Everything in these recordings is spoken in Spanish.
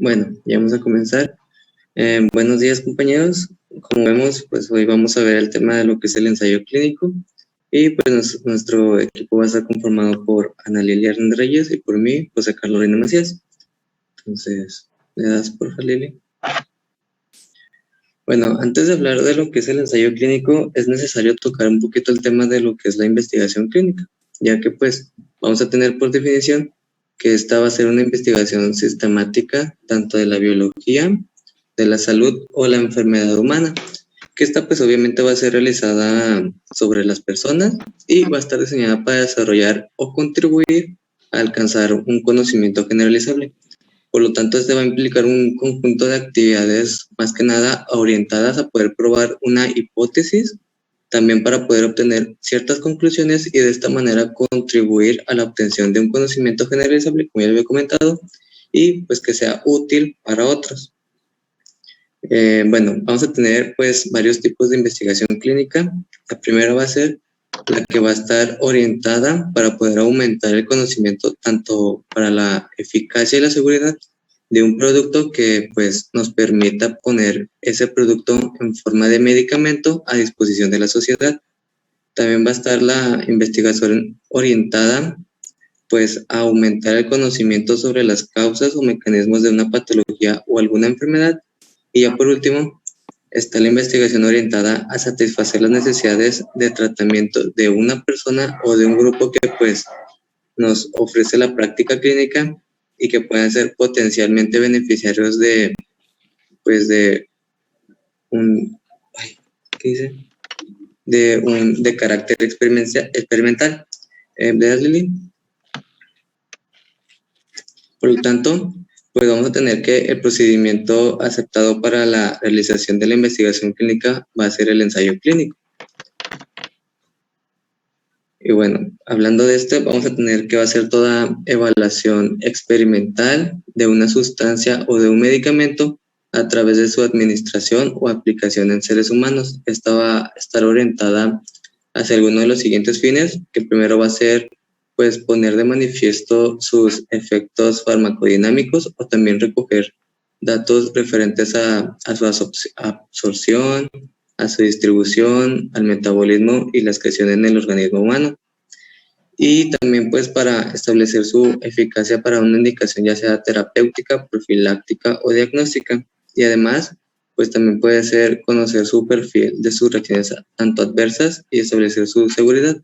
Bueno, ya vamos a comenzar. Buenos días, compañeros. Como vemos, pues hoy vamos a ver el tema de lo que es el ensayo clínico. Y pues nuestro equipo va a estar conformado por Ana Lilia Hernández Reyes y por mí, José Carlos Reina Macías. Entonces, ¿le das, por favor, Lili? Bueno, antes de hablar de lo que es el ensayo clínico, es necesario tocar un poquito el tema de lo que es la investigación clínica, ya que pues vamos a tener por definición que esta va a ser una investigación sistemática tanto de la biología, de la salud o la enfermedad humana, que esta pues obviamente va a ser realizada sobre las personas y va a estar diseñada para desarrollar o contribuir a alcanzar un conocimiento generalizable. Por lo tanto, este va a implicar un conjunto de actividades más que nada orientadas a poder probar una hipótesis, también para poder obtener ciertas conclusiones y de esta manera contribuir a la obtención de un conocimiento generalizable, como ya lo había comentado, y pues que sea útil para otros. Bueno, vamos a tener pues varios tipos de investigación clínica. La primera va a ser la que va a estar orientada para poder aumentar el conocimiento tanto para la eficacia y la seguridad de un producto que pues nos permita poner ese producto en forma de medicamento a disposición de la sociedad. También va a estar la investigación orientada pues a aumentar el conocimiento sobre las causas o mecanismos de una patología o alguna enfermedad. Y ya por último, está la investigación orientada a satisfacer las necesidades de tratamiento de una persona o de un grupo que pues nos ofrece la práctica clínica y que puedan ser potencialmente beneficiarios de pues de un ¿qué dice? De carácter experimental. ¿Verdad, Lili? Por lo tanto, pues vamos a tener que el procedimiento aceptado para la realización de la investigación clínica va a ser el ensayo clínico. Y bueno, hablando de esto, vamos a tener que va a ser toda evaluación experimental de una sustancia o de un medicamento a través de su administración o aplicación en seres humanos. Esta va a estar orientada hacia alguno de los siguientes fines, que primero va a ser pues poner de manifiesto sus efectos farmacodinámicos o también recoger datos referentes a su absorción, a su distribución, al metabolismo y la excreción en el organismo humano. Y también pues para establecer su eficacia para una indicación ya sea terapéutica, profiláctica o diagnóstica. Y además pues también puede ser conocer su perfil de sus reacciones tanto adversas y establecer su seguridad.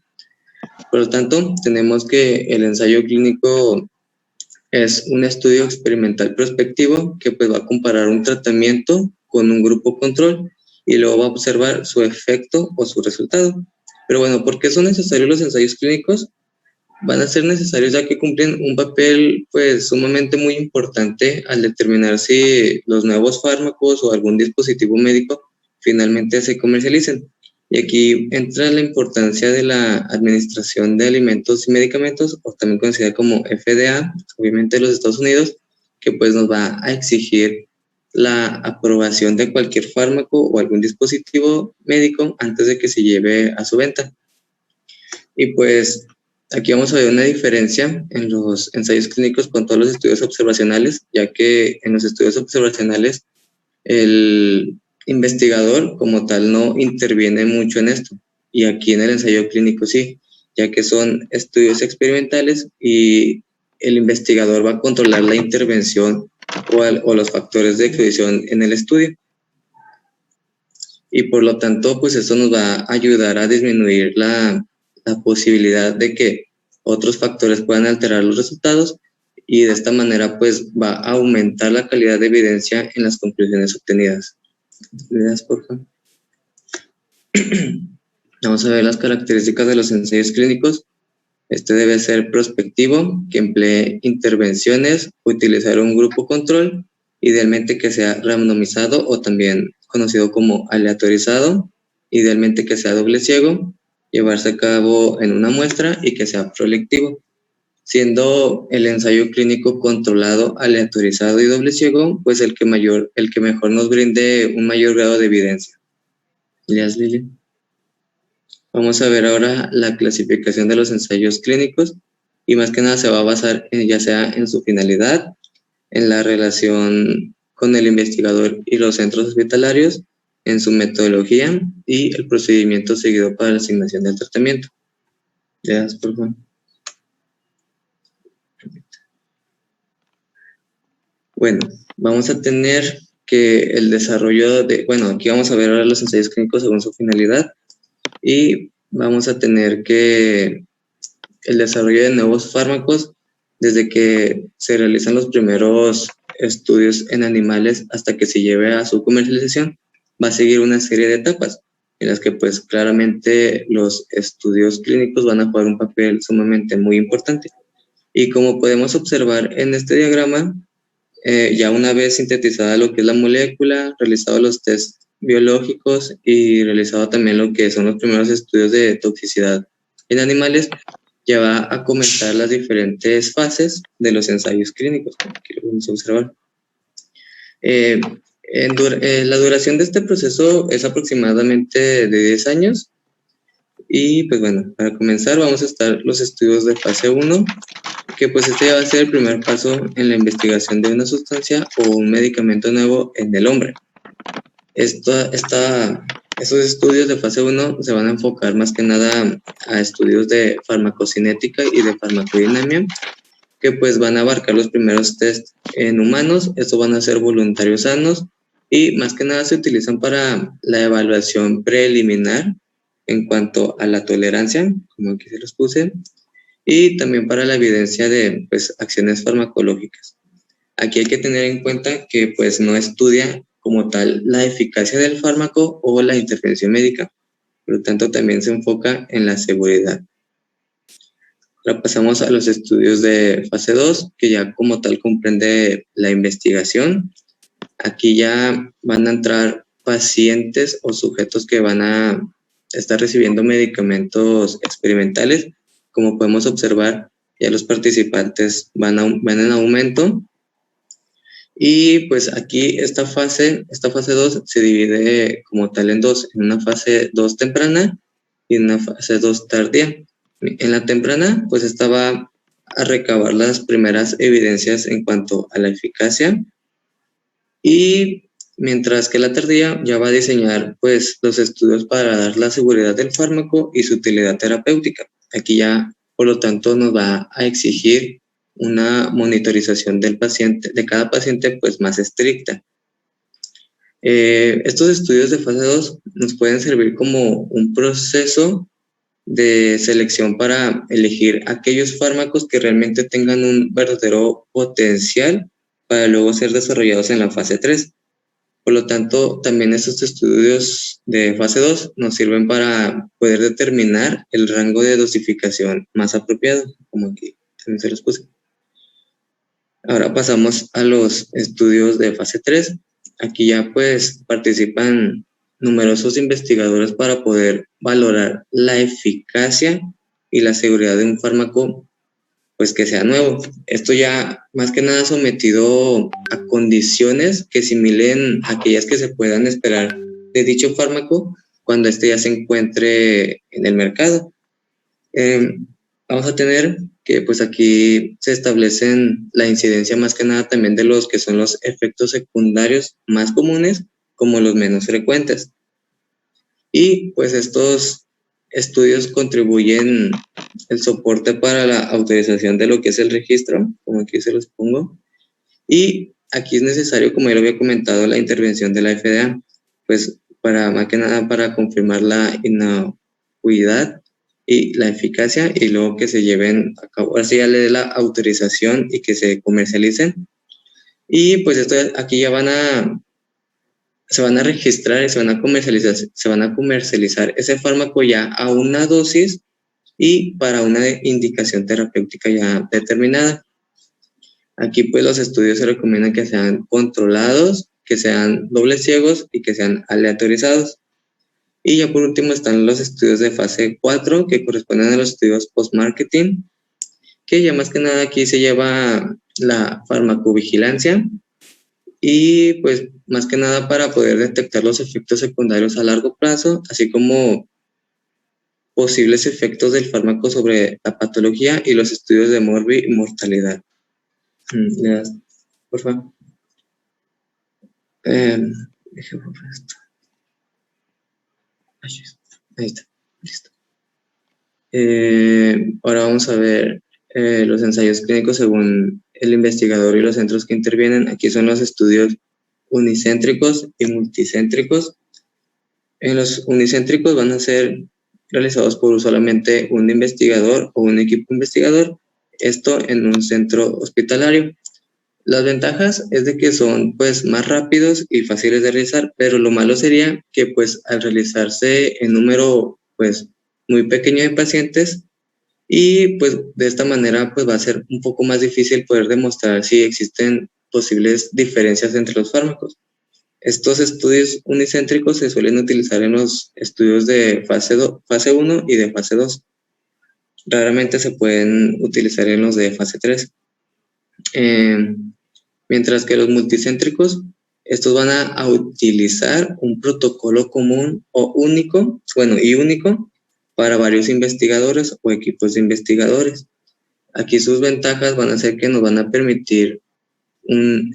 Por lo tanto, tenemos que el ensayo clínico es un estudio experimental prospectivo que pues va a comparar un tratamiento con un grupo control y luego va a observar su efecto o su resultado. Pero bueno, ¿por qué son necesarios los ensayos clínicos? Van a ser necesarios ya que cumplen un papel pues sumamente muy importante al determinar si los nuevos fármacos o algún dispositivo médico finalmente se comercialicen. Y aquí entra la importancia de la Administración de Alimentos y Medicamentos, o también conocida como FDA, obviamente de los Estados Unidos, que pues nos va a exigir la aprobación de cualquier fármaco o algún dispositivo médico antes de que se lleve a su venta. Y pues aquí vamos a ver una diferencia en los ensayos clínicos con todos los estudios observacionales, ya que en los estudios observacionales el investigador como tal no interviene mucho en esto, y aquí en el ensayo clínico sí, ya que son estudios experimentales y el investigador va a controlar la intervención o los factores de exclusión en el estudio. Y por lo tanto, pues esto nos va a ayudar a disminuir la posibilidad de que otros factores puedan alterar los resultados, y de esta manera pues va a aumentar la calidad de evidencia en las conclusiones obtenidas. Por favor. Vamos a ver las características de los ensayos clínicos. Este debe ser prospectivo, que emplee intervenciones, utilizar un grupo control, idealmente que sea randomizado o también conocido como aleatorizado, idealmente que sea doble ciego, llevarse a cabo en una muestra y que sea proselectivo, siendo el ensayo clínico controlado, aleatorizado y doble ciego, pues el que mejor nos brinde un mayor grado de evidencia. ¿Leas, Lili? Vamos a ver ahora la clasificación de los ensayos clínicos, y más que nada se va a basar ya sea en su finalidad, en la relación con el investigador y los centros hospitalarios, en su metodología y el procedimiento seguido para la asignación del tratamiento. Ya, por favor. Bueno, vamos a tener que el desarrollo aquí vamos a ver ahora los ensayos clínicos según su finalidad, y vamos a tener que el desarrollo de nuevos fármacos, desde que se realizan los primeros estudios en animales hasta que se lleve a su comercialización, va a seguir una serie de etapas en las que pues claramente los estudios clínicos van a jugar un papel sumamente muy importante. Y como podemos observar en este diagrama, ya una vez sintetizada lo que es la molécula, realizado los test biológicos y realizado también lo que son los primeros estudios de toxicidad en animales, ya va a comentar las diferentes fases de los ensayos clínicos, como aquí lo vamos a observar. La duración de este proceso es aproximadamente de 10 años. Y pues bueno, para comenzar vamos a estar los estudios de fase 1, que pues este va a ser el primer paso en la investigación de una sustancia o un medicamento nuevo en el hombre. Esos estudios de fase 1 se van a enfocar más que nada a estudios de farmacocinética y de farmacodinámica, que pues van a abarcar los primeros test en humanos. Estos van a ser voluntarios sanos y más que nada se utilizan para la evaluación preliminar en cuanto a la tolerancia, como aquí se los puse, y también para la evidencia de pues, acciones farmacológicas. Aquí hay que tener en cuenta que pues no estudia como tal la eficacia del fármaco o la intervención médica, por lo tanto también se enfoca en la seguridad. Ahora pasamos a los estudios de fase 2, que ya como tal comprende la investigación. Aquí ya van a entrar pacientes o sujetos que van a estar recibiendo medicamentos experimentales. Como podemos observar, ya los participantes van en aumento. Y pues aquí esta fase 2 se divide como tal en dos, en una fase 2 temprana y una fase 2 tardía. En la temprana, pues esta va a recabar las primeras evidencias en cuanto a la eficacia, y mientras que la tardía ya va a diseñar pues los estudios para dar la seguridad del fármaco y su utilidad terapéutica. Aquí ya, por lo tanto, nos va a exigir una monitorización del paciente, de cada paciente, pues más estricta. Estos estudios de fase 2 nos pueden servir como un proceso de selección para elegir aquellos fármacos que realmente tengan un verdadero potencial para luego ser desarrollados en la fase 3. Por lo tanto, también estos estudios de fase 2 nos sirven para poder determinar el rango de dosificación más apropiado, como aquí también se los puse. Ahora pasamos a los estudios de fase 3. Aquí ya pues participan numerosos investigadores para poder valorar la eficacia y la seguridad de un fármaco pues que sea nuevo. Esto ya más que nada sometido a condiciones que similen a aquellas que se puedan esperar de dicho fármaco cuando este ya se encuentre en el mercado. Vamos a tener que pues aquí se establecen la incidencia más que nada también de los que son los efectos secundarios más comunes como los menos frecuentes. Y pues estos estudios contribuyen el soporte para la autorización de lo que es el registro, como aquí se los pongo. Y aquí es necesario, como ya lo había comentado, la intervención de la FDA, pues para más que nada para confirmar la inocuidad y la eficacia, y luego que se lleven a cabo, así ya le dé la autorización y que se comercialicen. Y pues esto aquí ya se van a registrar y se van a comercializar ese fármaco ya a una dosis y para una indicación terapéutica ya determinada. Aquí pues los estudios se recomiendan que sean controlados, que sean dobles ciegos y que sean aleatorizados. Y ya por último están los estudios de fase 4, que corresponden a los estudios post-marketing, que ya más que nada aquí se lleva la farmacovigilancia y pues más que nada para poder detectar los efectos secundarios a largo plazo, así como posibles efectos del fármaco sobre la patología y los estudios de mortalidad. por favor. Deje borrar esto. Ahí está, listo. Ahora vamos a ver los ensayos clínicos según el investigador y los centros que intervienen. Aquí son los estudios unicéntricos y multicéntricos. En los unicéntricos van a ser realizados por solamente un investigador o un equipo investigador, esto en un centro hospitalario. Las ventajas es de que son pues más rápidos y fáciles de realizar, pero lo malo sería que pues al realizarse en número pues muy pequeño de pacientes y pues de esta manera pues va a ser un poco más difícil poder demostrar si existen posibles diferencias entre los fármacos. Estos estudios unicéntricos se suelen utilizar en los estudios de fase 1 y de fase 2. Raramente se pueden utilizar en los de fase 3. Mientras que los multicéntricos, estos van a utilizar un protocolo común o único para varios investigadores o equipos de investigadores. Aquí sus ventajas van a ser que nos van a permitir un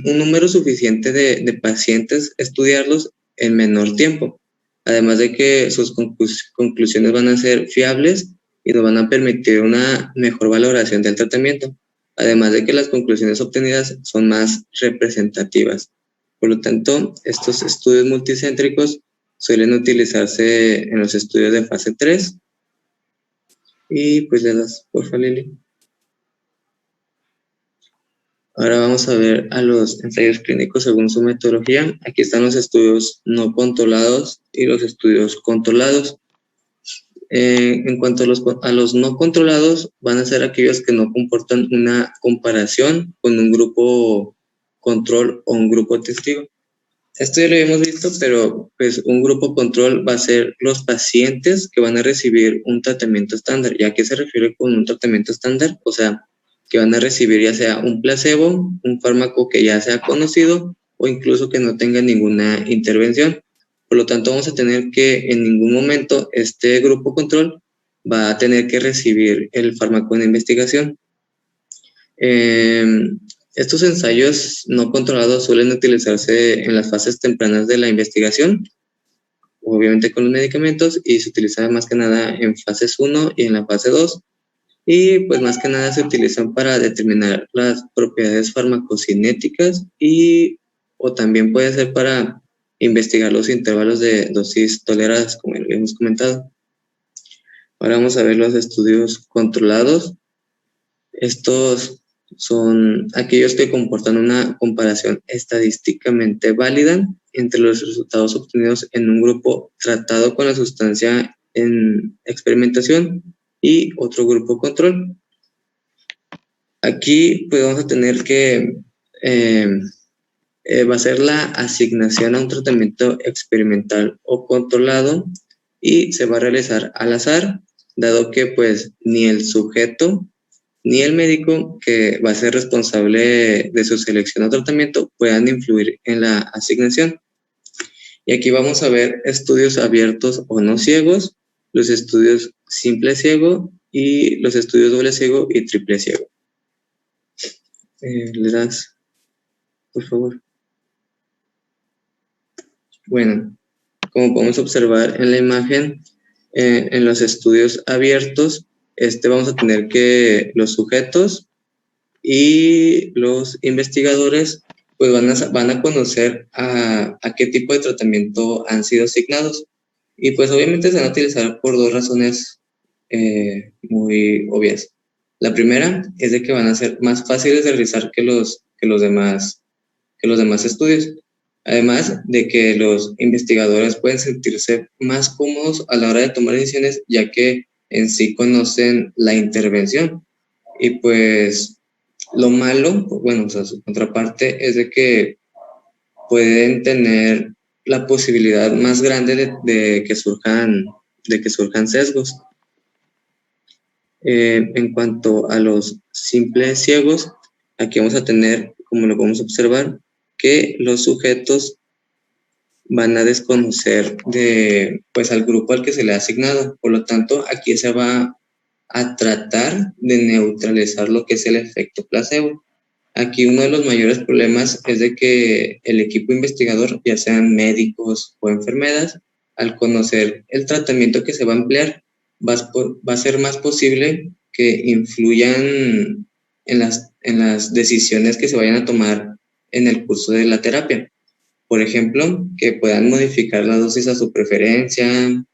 número suficiente de pacientes estudiarlos en menor tiempo, además de que sus conclusiones van a ser fiables y nos van a permitir una mejor valoración del tratamiento, además de que las conclusiones obtenidas son más representativas. Por lo tanto, estos estudios multicéntricos suelen utilizarse en los estudios de fase 3. Y pues le das, por favor, Lili. Ahora vamos a ver a los ensayos clínicos según su metodología. Aquí están los estudios no controlados y los estudios controlados. En cuanto a los no controlados, van a ser aquellos que no comportan una comparación con un grupo control o un grupo testigo. Esto ya lo habíamos visto, pero pues un grupo control va a ser los pacientes que van a recibir un tratamiento estándar. ¿Y a qué se refiere con un tratamiento estándar? O sea, que van a recibir ya sea un placebo, un fármaco que ya sea conocido o incluso que no tenga ninguna intervención. Por lo tanto, vamos a tener que en ningún momento este grupo control va a tener que recibir el fármaco en investigación. Estos ensayos no controlados suelen utilizarse en las fases tempranas de la investigación, obviamente con los medicamentos, y se utiliza más que nada en fases 1 y en la fase 2. Y pues más que nada se utilizan para determinar las propiedades farmacocinéticas o también puede ser para investigar los intervalos de dosis toleradas, como ya hemos comentado. Ahora vamos a ver los estudios controlados. Estos son aquellos que comportan una comparación estadísticamente válida entre los resultados obtenidos en un grupo tratado con la sustancia en experimentación y otro grupo control. Aquí pues vamos a tener que va a ser la asignación a un tratamiento experimental o controlado y se va a realizar al azar, dado que pues ni el sujeto ni el médico que va a ser responsable de su selección o tratamiento puedan influir en la asignación. Y aquí vamos a ver estudios abiertos o no ciegos, los estudios simple ciego y los estudios doble ciego y triple ciego. ¿Le das, por favor? Bueno, como podemos observar en la imagen, en los estudios abiertos, vamos a tener que los sujetos y los investigadores pues van a conocer a qué tipo de tratamiento han sido asignados. Y pues obviamente se van a utilizar por dos razones muy obvias. La primera es de que van a ser más fáciles de realizar que los demás estudios. Además de que los investigadores pueden sentirse más cómodos a la hora de tomar decisiones, ya que en sí conocen la intervención. Y pues lo malo, bueno, o sea, su contraparte es de que pueden tener la posibilidad más grande de que surjan sesgos. En cuanto a los simples ciegos, aquí vamos a tener, como lo podemos observar, que los sujetos van a desconocer pues al grupo al que se le ha asignado. Por lo tanto, aquí se va a tratar de neutralizar lo que es el efecto placebo. Aquí uno de los mayores problemas es de que el equipo investigador, ya sean médicos o enfermeras, al conocer el tratamiento que se va a emplear, va a ser más posible que influyan en las decisiones que se vayan a tomar en el curso de la terapia. Por ejemplo, que puedan modificar la dosis a su preferencia,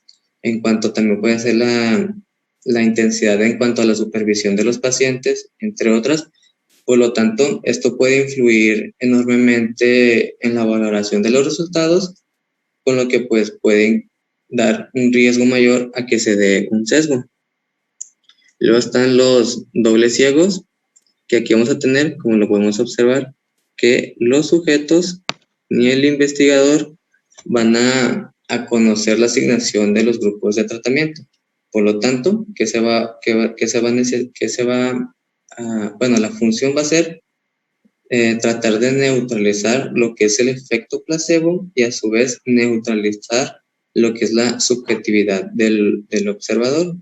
en cuanto también puede ser la intensidad en cuanto a la supervisión de los pacientes, entre otras. Por lo tanto, esto puede influir enormemente en la valoración de los resultados, con lo que pues pueden dar un riesgo mayor a que se dé un sesgo. Luego están los dobles ciegos, que aquí vamos a tener, como lo podemos observar, que los sujetos ni el investigador van a conocer la asignación de los grupos de tratamiento. Por lo tanto, bueno, la función va a ser tratar de neutralizar lo que es el efecto placebo y a su vez neutralizar lo que es la subjetividad del observador.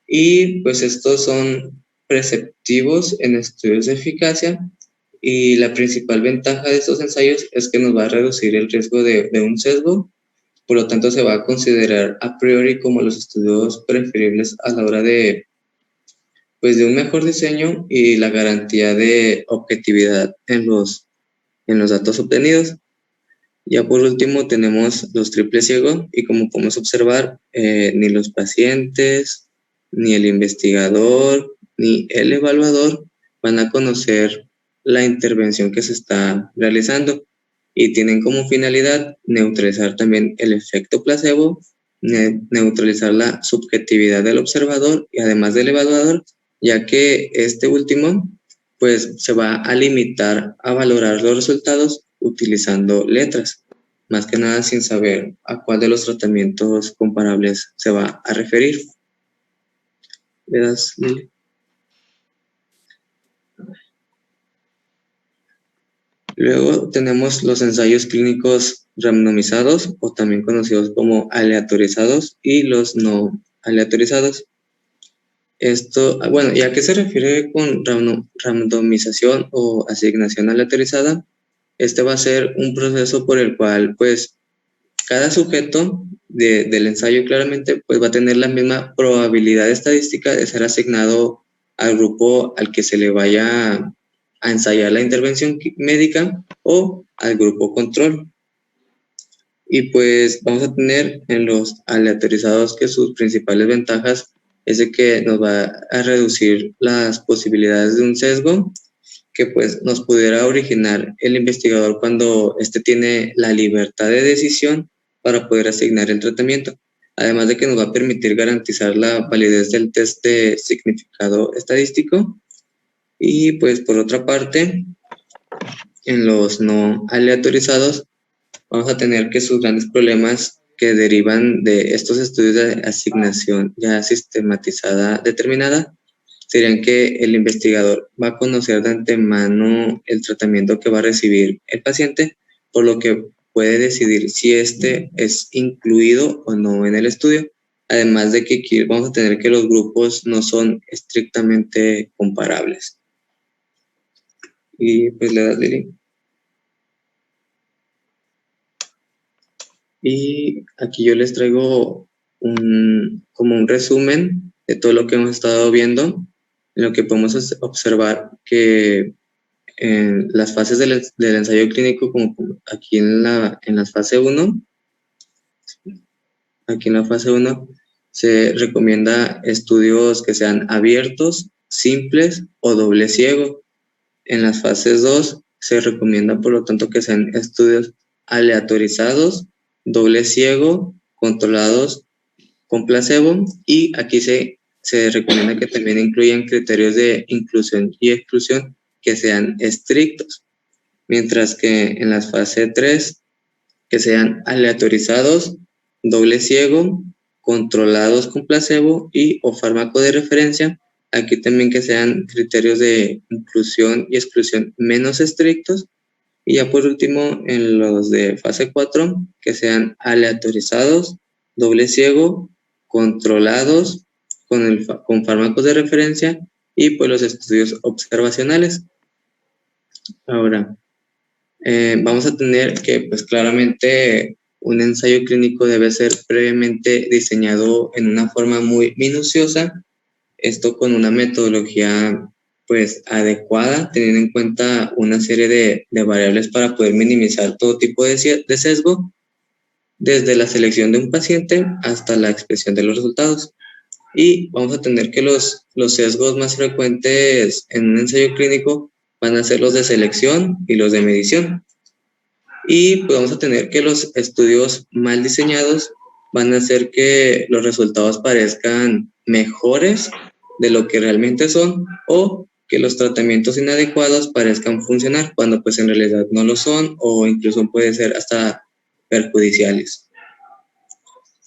Y pues estos son preceptivos en estudios de eficacia, y la principal ventaja de estos ensayos es que nos va a reducir el riesgo de un sesgo. Por lo tanto, se va a considerar a priori como los estudios preferibles a la hora de un mejor diseño y la garantía de objetividad en los datos obtenidos. Ya por último tenemos los triples ciegos, y como podemos observar, ni los pacientes, ni el investigador, ni el evaluador van a conocer la intervención que se está realizando, y tienen como finalidad neutralizar también el efecto placebo, neutralizar la subjetividad del observador y además del evaluador, ya que este último pues se va a limitar a valorar los resultados utilizando letras, más que nada sin saber a cuál de los tratamientos comparables se va a referir. ¿Le das, Lili? Luego tenemos los ensayos clínicos randomizados, o también conocidos como aleatorizados, y los no aleatorizados. Esto, bueno, ¿y a qué se refiere con randomización o asignación aleatorizada? Este va a ser un proceso por el cual, pues, cada sujeto del ensayo claramente pues va a tener la misma probabilidad estadística de ser asignado al grupo al que se le vaya a ensayar la intervención médica o al grupo control. Y pues vamos a tener en los aleatorizados que sus principales ventajas es de que nos va a reducir las posibilidades de un sesgo que pues nos pudiera originar el investigador cuando éste tiene la libertad de decisión para poder asignar el tratamiento, además de que nos va a permitir garantizar la validez del test de significado estadístico. Y pues por otra parte, en los no aleatorizados vamos a tener que sus grandes problemas que derivan de estos estudios de asignación ya sistematizada determinada serían que el investigador va a conocer de antemano el tratamiento que va a recibir el paciente, por lo que puede decidir si este es incluido o no en el estudio. Además de que aquí vamos a tener que los grupos no son estrictamente comparables. Y pues le das, Lili. Y aquí yo les traigo como un resumen de todo lo que hemos estado viendo, en lo que podemos observar que en las fases del ensayo clínico, como aquí en la fase 1, aquí en la fase 1 se recomienda estudios que sean abiertos, simples o doble ciego. En las fases 2 se recomienda, por lo tanto, que sean estudios aleatorizados, doble ciego, controlados con placebo, y aquí se recomienda que también incluyan criterios de inclusión y exclusión que sean estrictos, mientras que en la fase 3 que sean aleatorizados, doble ciego, controlados con placebo y o fármaco de referencia. Aquí también que sean criterios de inclusión y exclusión menos estrictos. Y ya por último, en los de fase 4, que sean aleatorizados, doble ciego, controlados con fármacos de referencia y pues los estudios observacionales. Ahora, vamos a tener que, pues claramente, un ensayo clínico debe ser previamente diseñado en una forma muy minuciosa, esto con una metodología pues adecuada, teniendo en cuenta una serie de variables para poder minimizar todo tipo de sesgo, desde la selección de un paciente hasta la expresión de los resultados. Y vamos a tener que los sesgos más frecuentes en un ensayo clínico van a ser los de selección y los de medición. Y pues vamos a tener que los estudios mal diseñados van a hacer que los resultados parezcan mejores de lo que realmente son, o que los tratamientos inadecuados parezcan funcionar cuando pues en realidad no lo son, o incluso puede ser hasta perjudiciales.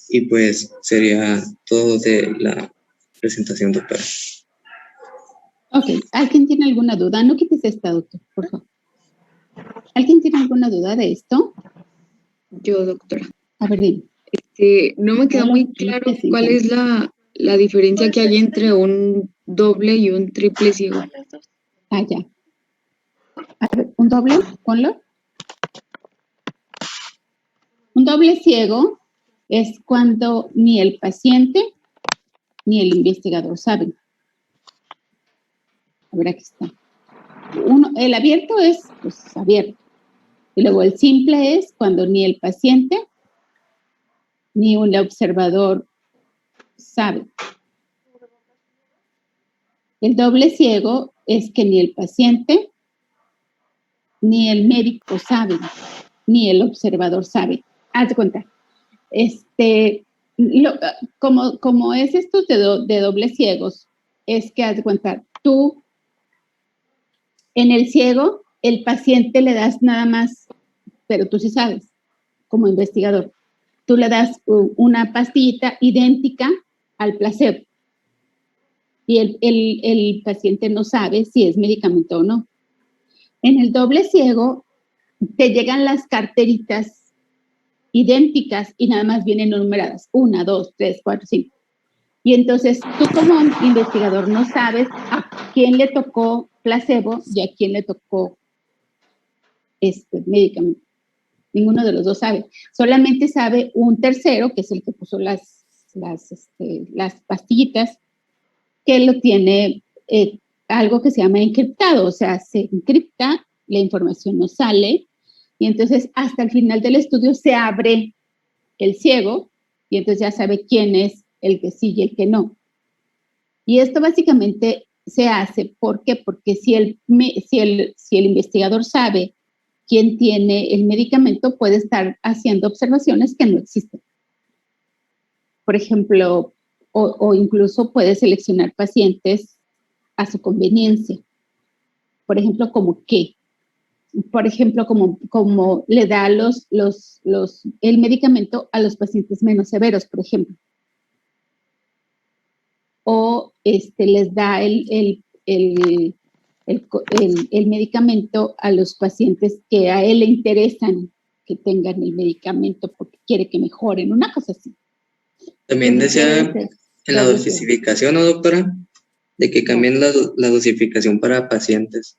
Y pues sería todo de la presentación, doctora. Ok, ¿alguien tiene alguna duda? No quites esta, doctor, por favor. ¿Alguien tiene alguna duda de esto? Yo, doctora. A ver, dime. No me queda muy claro cuál es la diferencia que hay entre un doble y un triple ciego. Ah, ya. A ver, ¿un doble? Ponlo. Un doble ciego es cuando ni el paciente ni el investigador saben. A ver, aquí está. El abierto es, pues, abierto. Y luego el simple es cuando ni el paciente ni un observador sabe. El doble ciego es que ni el paciente ni el médico sabe, ni el observador sabe. Haz de cuenta. Como es esto de dobles ciegos, es que haz de cuenta, tú en el ciego, el paciente le das nada más, pero tú sí sabes, como investigador, tú le das una pastillita idéntica al placebo y el paciente no sabe si es medicamento o no. En el doble ciego, te llegan las carteritas idénticas y nada más vienen numeradas, 1, 2, 3, 4, 5. Y entonces tú como investigador no sabes a quién le tocó placebo y a quién le tocó medicamento. Ninguno de los dos sabe. Solamente sabe un tercero, que es el que puso las pastillitas, que lo tiene algo que se llama encriptado, o sea, se encripta, la información no sale, y entonces hasta el final del estudio se abre el ciego, y entonces ya sabe quién es el que sí y el que no. Y esto básicamente se hace, ¿por qué? Porque si el investigador sabe quién tiene el medicamento, puede estar haciendo observaciones que no existen. Por ejemplo, o incluso puede seleccionar pacientes a su conveniencia. Por ejemplo, ¿como qué? Por ejemplo, como le da el medicamento a los pacientes menos severos, por ejemplo. O les da el medicamento a los pacientes que a él le interesan que tengan el medicamento porque quiere que mejoren, una cosa así. También decía en la dosificación, ¿no, doctora? De que cambien la dosificación para pacientes.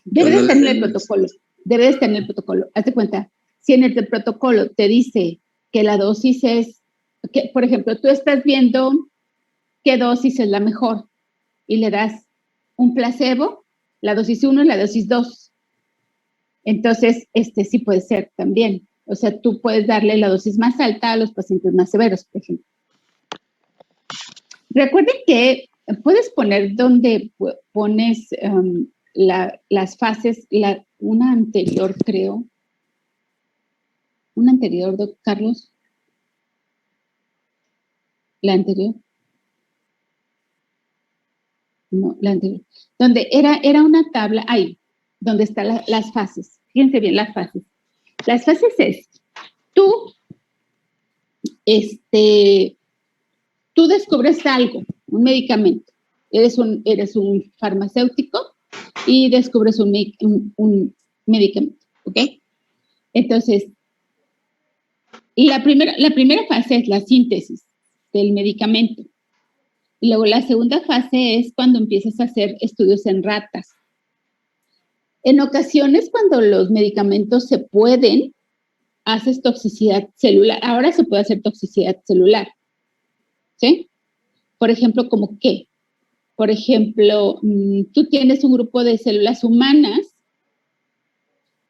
Debe de estar en el protocolo. Debe de estar en el protocolo. Hazte cuenta, si en el protocolo te dice que la dosis es, que, por ejemplo, tú estás viendo qué dosis es la mejor y le das un placebo, la dosis 1 y la dosis 2. Entonces, sí puede ser también. O sea, tú puedes darle la dosis más alta a los pacientes más severos, por ejemplo. Recuerden que puedes poner donde pones las fases, una anterior, creo. Una anterior, doctor Carlos. La anterior. No, la anterior. Donde era una tabla, ahí, donde están las fases. Fíjense bien las fases. Las fases es, tú descubres algo, un medicamento. Eres un farmacéutico y descubres un medicamento, ¿ok? Entonces, la primera fase es la síntesis del medicamento. Y luego la segunda fase es cuando empiezas a hacer estudios en ratas. En ocasiones, cuando los medicamentos se pueden, haces toxicidad celular. Ahora se puede hacer toxicidad celular, ¿sí? Por ejemplo, ¿cómo qué? Por ejemplo, tú tienes un grupo de células humanas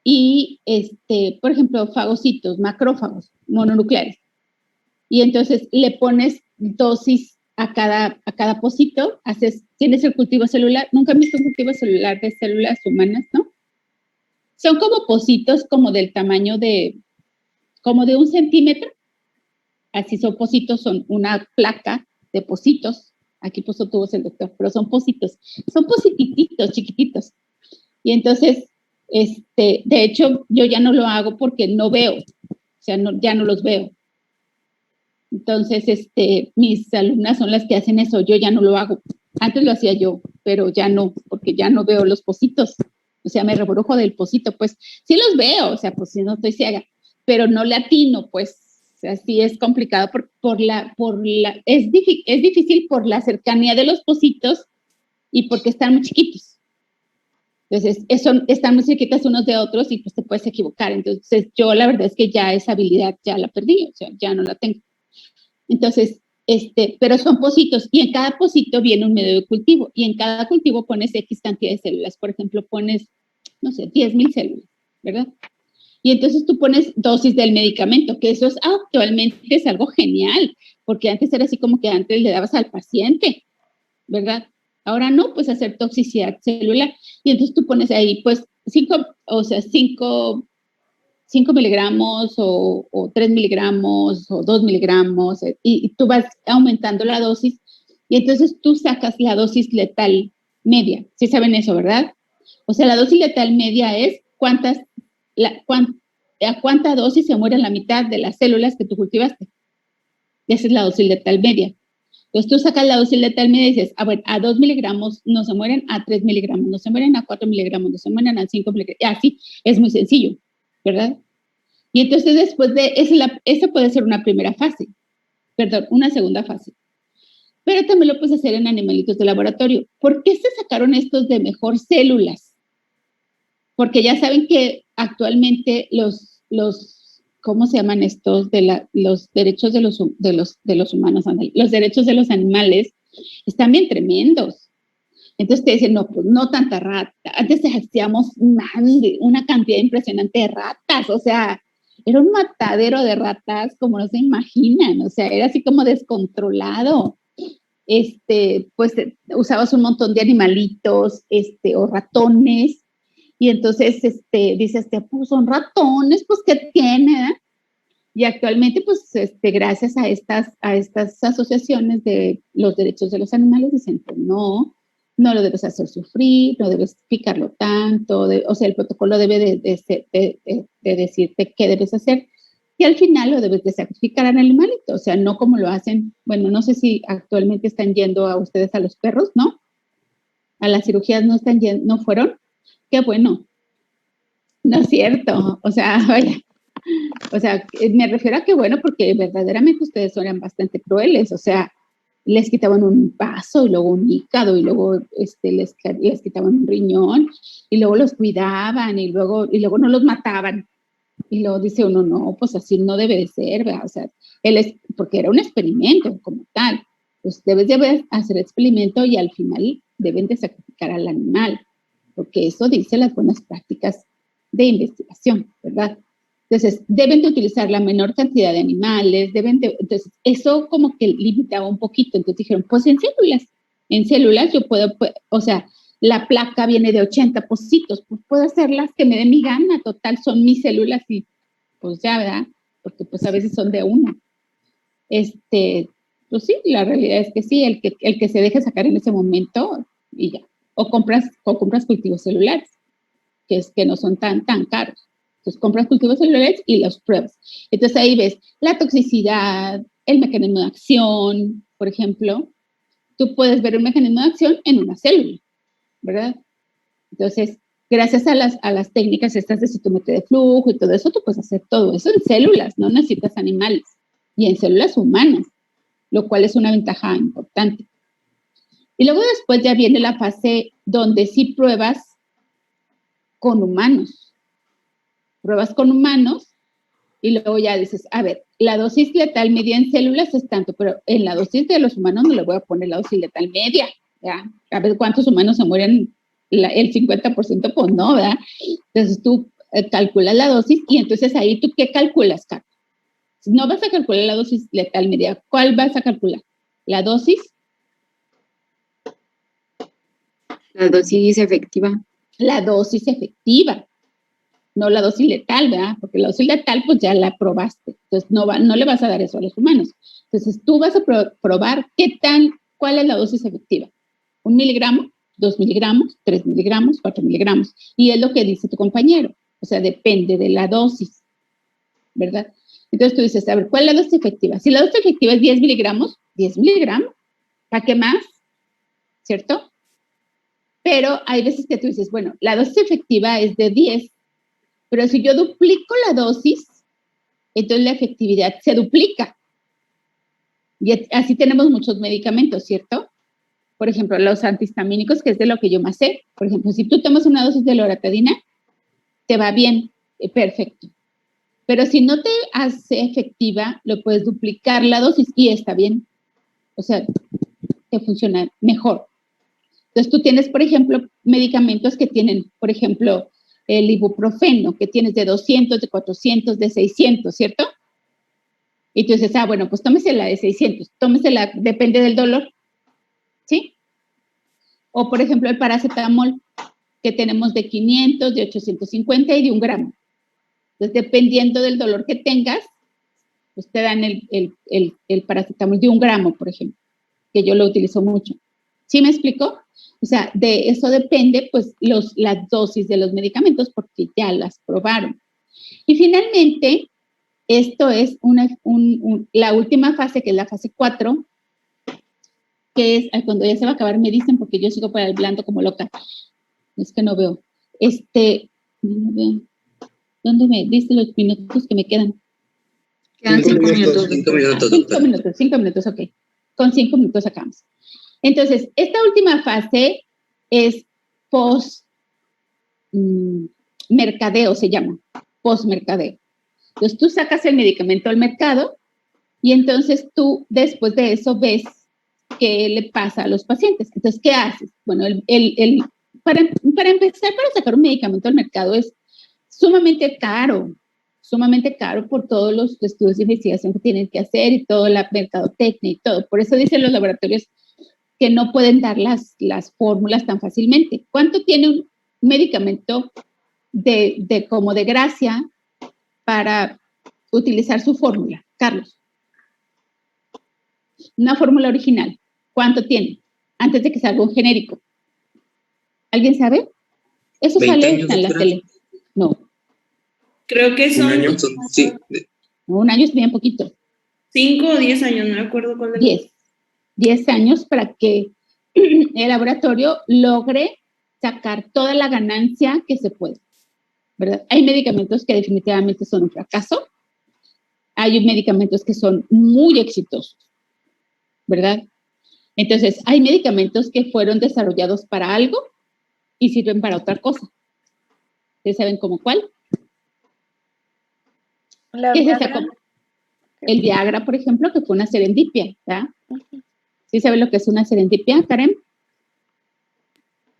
y, por ejemplo, fagocitos, macrófagos, mononucleares. Y entonces le pones dosis a cada pocito, tienes el cultivo celular. ¿Nunca han visto un cultivo celular de células humanas, no? Son como pocitos como del tamaño como de 1 centímetro. Así son pocitos, son una placa de pocitos. Aquí puso tubos el doctor, pero son pocitos. Son posititos, chiquititos. Y entonces, de hecho, yo ya no lo hago porque no veo. O sea, ya no los veo. Entonces, mis alumnas son las que hacen eso. Yo ya no lo hago. Antes lo hacía yo, pero ya no, porque ya no veo los pocitos. O sea, me rebrujo del pocito, pues sí los veo, o sea, pues si no estoy ciega, pero no le atino, pues. O sea, sí es complicado es difícil por la cercanía de los pocitos y porque están muy chiquitos. Entonces, están muy cerquitas unos de otros y pues te puedes equivocar. Entonces, yo la verdad es que ya esa habilidad ya la perdí, o sea, ya no la tengo. Entonces, pero son pocitos y en cada pocito viene un medio de cultivo y en cada cultivo pones X cantidad de células. Por ejemplo, pones, no sé, 10,000 células, ¿verdad? Y entonces tú pones dosis del medicamento, que eso actualmente es algo genial, porque antes era así como que antes le dabas al paciente, ¿verdad? Ahora no, pues hacer toxicidad celular. Y entonces tú pones ahí, pues, 5 miligramos o 3 miligramos o 2 miligramos y tú vas aumentando la dosis y entonces tú sacas la dosis letal media. ¿Sí saben eso, verdad? O sea, la dosis letal media es a cuánta dosis se mueren la mitad de las células que tú cultivaste. Esa es la dosis letal media. Entonces tú sacas la dosis letal media y dices, a 2 miligramos no se mueren, a 3 miligramos no se mueren, a 4 miligramos no se mueren, a 5 miligramos. Así, es muy sencillo, ¿verdad? Y entonces después de esa puede ser una primera fase, una segunda fase. Pero también lo puedes hacer en animalitos de laboratorio. ¿Por qué se sacaron estos de mejor células? Porque ya saben que actualmente ¿cómo se llaman estos? Los derechos de los humanos, los derechos de los animales están bien tremendos. Entonces te dicen, no, pues no tanta rata. Antes hacíamos una cantidad impresionante de ratas, o sea, era un matadero de ratas como no se imaginan, o sea, era así como descontrolado. Pues usabas un montón de animalitos, o ratones, y entonces, dices, pues son ratones, pues, ¿qué tiene? Y actualmente, pues, gracias a estas asociaciones de los derechos de los animales, dicen, pues, no lo debes hacer sufrir, no debes picarlo tanto, o sea, el protocolo debe de decirte qué debes hacer, y al final lo debes de sacrificar al animalito, o sea, no como lo hacen, bueno, no sé si actualmente están yendo a ustedes a los perros, ¿no? A las cirugías no fueron, qué bueno, no es cierto, o sea, vaya. O sea, me refiero a que bueno, porque verdaderamente ustedes eran bastante crueles, o sea, les quitaban un vaso y luego un hígado y luego les quitaban un riñón y luego los cuidaban y luego no los mataban. Y luego dice uno, no, pues así no debe de ser, ¿verdad? O sea, porque era un experimento como tal. Pues debes de hacer experimento y al final deben de sacrificar al animal, porque eso dice las buenas prácticas de investigación, ¿verdad? Entonces, deben de utilizar la menor cantidad de animales, entonces, eso como que limitaba un poquito. Entonces dijeron, pues en células yo puedo, o sea, la placa viene de 80 pocitos, pues puedo hacerlas que me dé mi gana, total, son mis células y pues ya, ¿verdad? Porque pues a veces son de uno. Pues sí, la realidad es que sí, el que se deje sacar en ese momento y ya. O compras cultivos celulares, que no son tan caros. Entonces compras cultivos celulares y los pruebas. Entonces ahí ves la toxicidad, el mecanismo de acción, por ejemplo. Tú puedes ver un mecanismo de acción en una célula, ¿verdad? Entonces, gracias a las técnicas estas de citometría de flujo y todo eso, tú puedes hacer todo eso en células, no necesitas animales, y en células humanas, lo cual es una ventaja importante. Y luego después ya viene la fase donde sí pruebas con humanos. Pruebas con humanos y luego ya dices, a ver, la dosis letal media en células es tanto, pero en la dosis de los humanos no le voy a poner la dosis letal media, ¿ya? A ver cuántos humanos se mueren, el 50%, pues no, ¿verdad? Entonces tú calculas la dosis y entonces ahí tú, ¿qué calculas, Carlos? No vas a calcular la dosis letal media. ¿Cuál vas a calcular? ¿La dosis? La dosis efectiva. La dosis efectiva, no la dosis letal, ¿verdad? Porque la dosis letal, pues ya la probaste. Entonces, no le vas a dar eso a los humanos. Entonces, tú vas a probar cuál es la dosis efectiva. 1 miligramo, 2 miligramos, 3 miligramos, 4 miligramos. Y es lo que dice tu compañero. O sea, depende de la dosis, ¿verdad? Entonces tú dices, a ver, ¿cuál es la dosis efectiva? Si la dosis efectiva es 10 miligramos, 10 miligramos. ¿Para qué más? ¿Cierto? Pero hay veces que tú dices, bueno, la dosis efectiva es de 10, pero si yo duplico la dosis, entonces la efectividad se duplica. Y así tenemos muchos medicamentos, ¿cierto? Por ejemplo, los antihistamínicos, que es de lo que yo más sé. Por ejemplo, si tú tomas una dosis de loratadina, te va bien, perfecto. Pero si no te hace efectiva, lo puedes duplicar la dosis y está bien. O sea, te funciona mejor. Entonces, tú tienes, por ejemplo, medicamentos que tienen, por ejemplo, el ibuprofeno, que tienes de 200, de 400, de 600, ¿cierto? Y tú dices, bueno, pues tómese la de 600, tómesela, depende del dolor, ¿sí? O, por ejemplo, el paracetamol, que tenemos de 500, de 850 y de 1 gramo. Entonces, dependiendo del dolor que tengas, pues te dan el paracetamol de 1 gramo, por ejemplo, que yo lo utilizo mucho. ¿Sí me explico? O sea, de eso depende, pues, las dosis de los medicamentos porque ya las probaron. Y finalmente, esto es la última fase, que es la fase 4, que es cuando ya se va a acabar, me dicen, porque yo sigo para el blando como loca. Es que no veo. ¿Dónde me dice los minutos que me quedan? Quedan 5 minutos. 5 minutos, doctora. 5 minutos, ok. Con 5 minutos acabamos. Entonces, esta última fase es post-mercadeo, se llama, post-mercadeo. Entonces, tú sacas el medicamento al mercado y entonces tú, después de eso, ves qué le pasa a los pacientes. Entonces, ¿qué haces? Bueno, para empezar, para sacar un medicamento al mercado es sumamente caro por todos los estudios de investigación que tienen que hacer y toda la mercadotecnia y todo. Por eso dicen los laboratorios que no pueden dar las fórmulas tan fácilmente. ¿Cuánto tiene un medicamento como de gracia para utilizar su fórmula, Carlos? Una fórmula original, ¿cuánto tiene? Antes de que salga un genérico. ¿Alguien sabe? Eso sale en la tele. No. Creo que son... ¿Un año? Sí. Un año es bien poquito. 5 o 10 años, no me acuerdo cuál de 10 años para que el laboratorio logre sacar toda la ganancia que se puede, ¿verdad? Hay medicamentos que definitivamente son un fracaso. Hay medicamentos que son muy exitosos, ¿verdad? Entonces, hay medicamentos que fueron desarrollados para algo y sirven para otra cosa. ¿Ustedes saben cómo cuál? ¿Qué es esa? El Viagra, por ejemplo, que fue una serendipia, ¿verdad? ¿Sí saben lo que es una serendipia, Karen?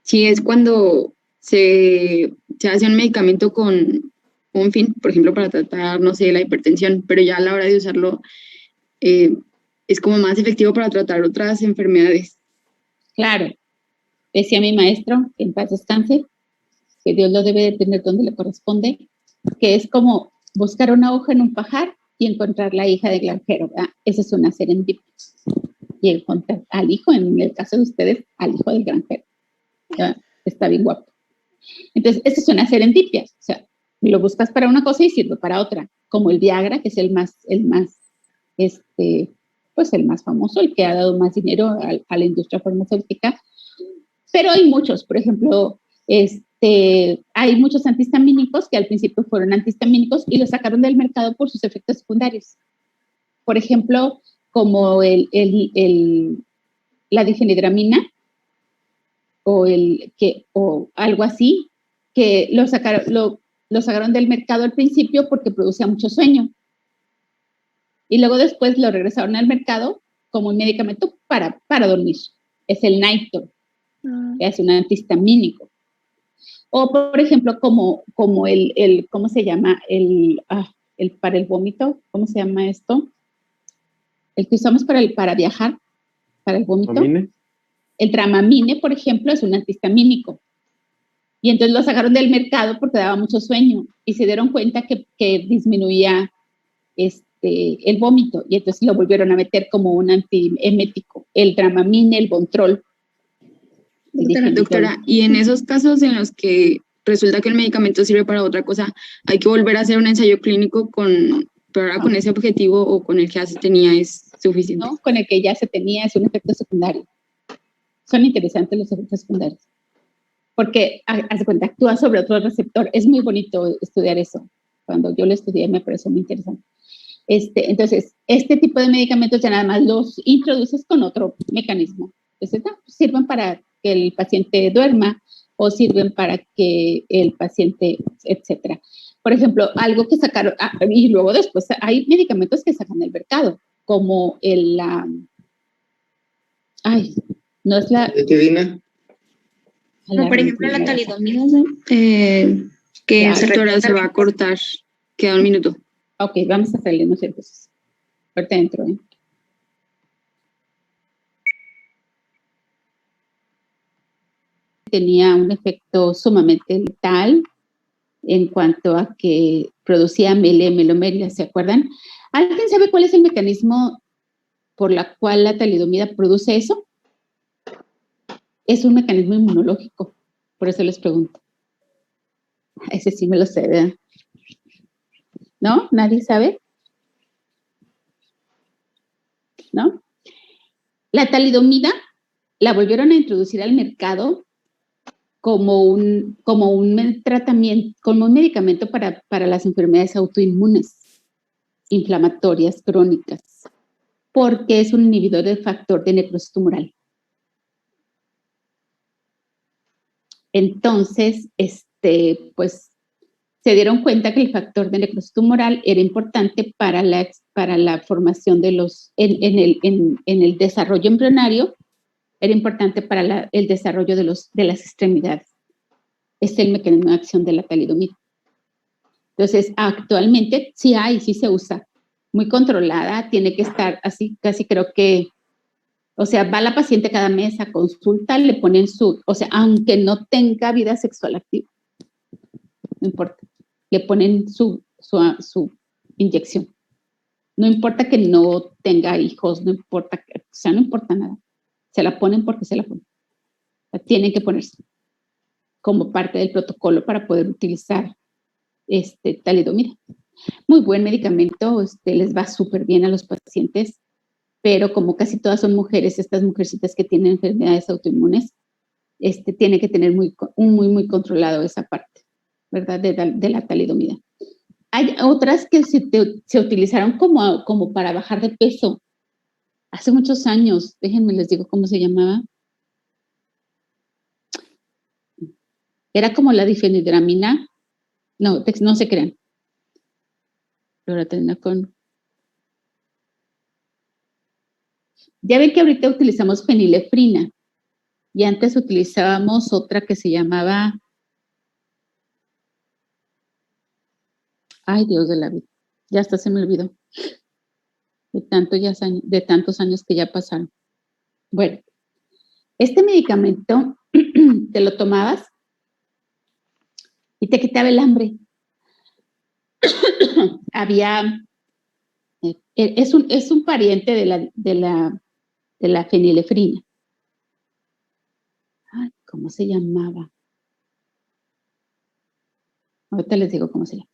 Sí, es cuando se hace un medicamento con un fin, por ejemplo, para tratar, no sé, la hipertensión, pero ya a la hora de usarlo es como más efectivo para tratar otras enfermedades. Claro. Decía mi maestro, que en paz descanse, que Dios lo debe de tener donde le corresponde, que es como buscar una hoja en un pajar y encontrar la hija del granjero, ¿verdad? Esa es una serendipia. Y encontrar al hijo, en el caso de ustedes, al hijo del granjero. ¿Verdad? Está bien guapo. Entonces, esa es una serendipia. O sea, lo buscas para una cosa y sirve para otra. Como el Viagra, que es el más famoso, el que ha dado más dinero a la industria farmacéutica. Pero hay muchos, por ejemplo, hay muchos antihistamínicos que al principio fueron antihistamínicos y los sacaron del mercado por sus efectos secundarios. Por ejemplo, como la difenhidramina o algo así, que lo sacaron del mercado al principio porque producía mucho sueño. Y luego después lo regresaron al mercado como un medicamento para dormir. Es el Nightor, que es un antihistamínico. O, por ejemplo, como el ¿cómo se llama? El para el vómito, ¿cómo se llama esto? El que usamos para viajar, para el vómito. ¿Dramamine? El Dramamine, por ejemplo, es un antihistamínico. Y entonces lo sacaron del mercado porque daba mucho sueño y se dieron cuenta que disminuía el vómito, y entonces lo volvieron a meter como un antiemético, el Dramamine, el Bontrol. Doctora, y en esos casos en los que resulta que el medicamento sirve para otra cosa, ¿hay que volver a hacer un ensayo clínico pero ahora con ese objetivo o con el que ya se tenía es suficiente? No, con el que ya se tenía es un efecto secundario. Son interesantes los efectos secundarios. Porque, haz de cuenta, actúa sobre otro receptor. Es muy bonito estudiar eso. Cuando yo lo estudié me pareció muy interesante. Entonces, este tipo de medicamentos ya nada más los introduces con otro mecanismo. Entonces, sirven para que el paciente duerma o sirven para que el paciente, etcétera. Por ejemplo, algo que sacaron, y luego después hay medicamentos que sacan del mercado, como no es la... ¿Etidina? Por ejemplo, la talidomida, que se va a cortar. Queda un minuto. Ok, vamos a salirnos entonces. Ahorita dentro, Tenía un efecto sumamente letal en cuanto a que producía melomelia, ¿se acuerdan? ¿Alguien sabe cuál es el mecanismo por la cual la talidomida produce eso? Es un mecanismo inmunológico, por eso les pregunto. Ese sí me lo sé, ¿verdad? ¿No? ¿Nadie sabe? ¿No? La talidomida la volvieron a introducir al mercado como un tratamiento, como un medicamento para las enfermedades autoinmunes, inflamatorias, crónicas, porque es un inhibidor del factor de necrosis tumoral. Entonces, pues, se dieron cuenta que el factor de necrosis tumoral era importante para la formación de en el desarrollo embrionario, era importante para el desarrollo de las extremidades. Es el mecanismo de acción de la talidomida. Entonces, actualmente sí se usa. Muy controlada, tiene que estar así, casi creo que, o sea, va la paciente cada mes a consulta, le ponen aunque no tenga vida sexual activa, no importa, le ponen su inyección. No importa que no tenga hijos, no importa nada. Se la ponen porque se la ponen. La tienen que ponerse como parte del protocolo para poder utilizar talidomida. Muy buen medicamento, les va súper bien a los pacientes, pero como casi todas son mujeres, estas mujercitas que tienen enfermedades autoinmunes, tiene que tener muy controlado esa parte, ¿verdad? De la talidomida. Hay otras que se utilizaron como para bajar de peso. Hace muchos años, déjenme les digo cómo se llamaba. Era como la difenidramina. No se crean. Ya ven que ahorita utilizamos fenilefrina y antes utilizábamos otra que se llamaba... Ay, Dios de la vida. Ya hasta se me olvidó. De tantos años que ya pasaron. Bueno, este medicamento te lo tomabas y te quitaba el hambre. Es un pariente de la fenilefrina. Ay, ¿cómo se llamaba? Ahorita les digo cómo se llama.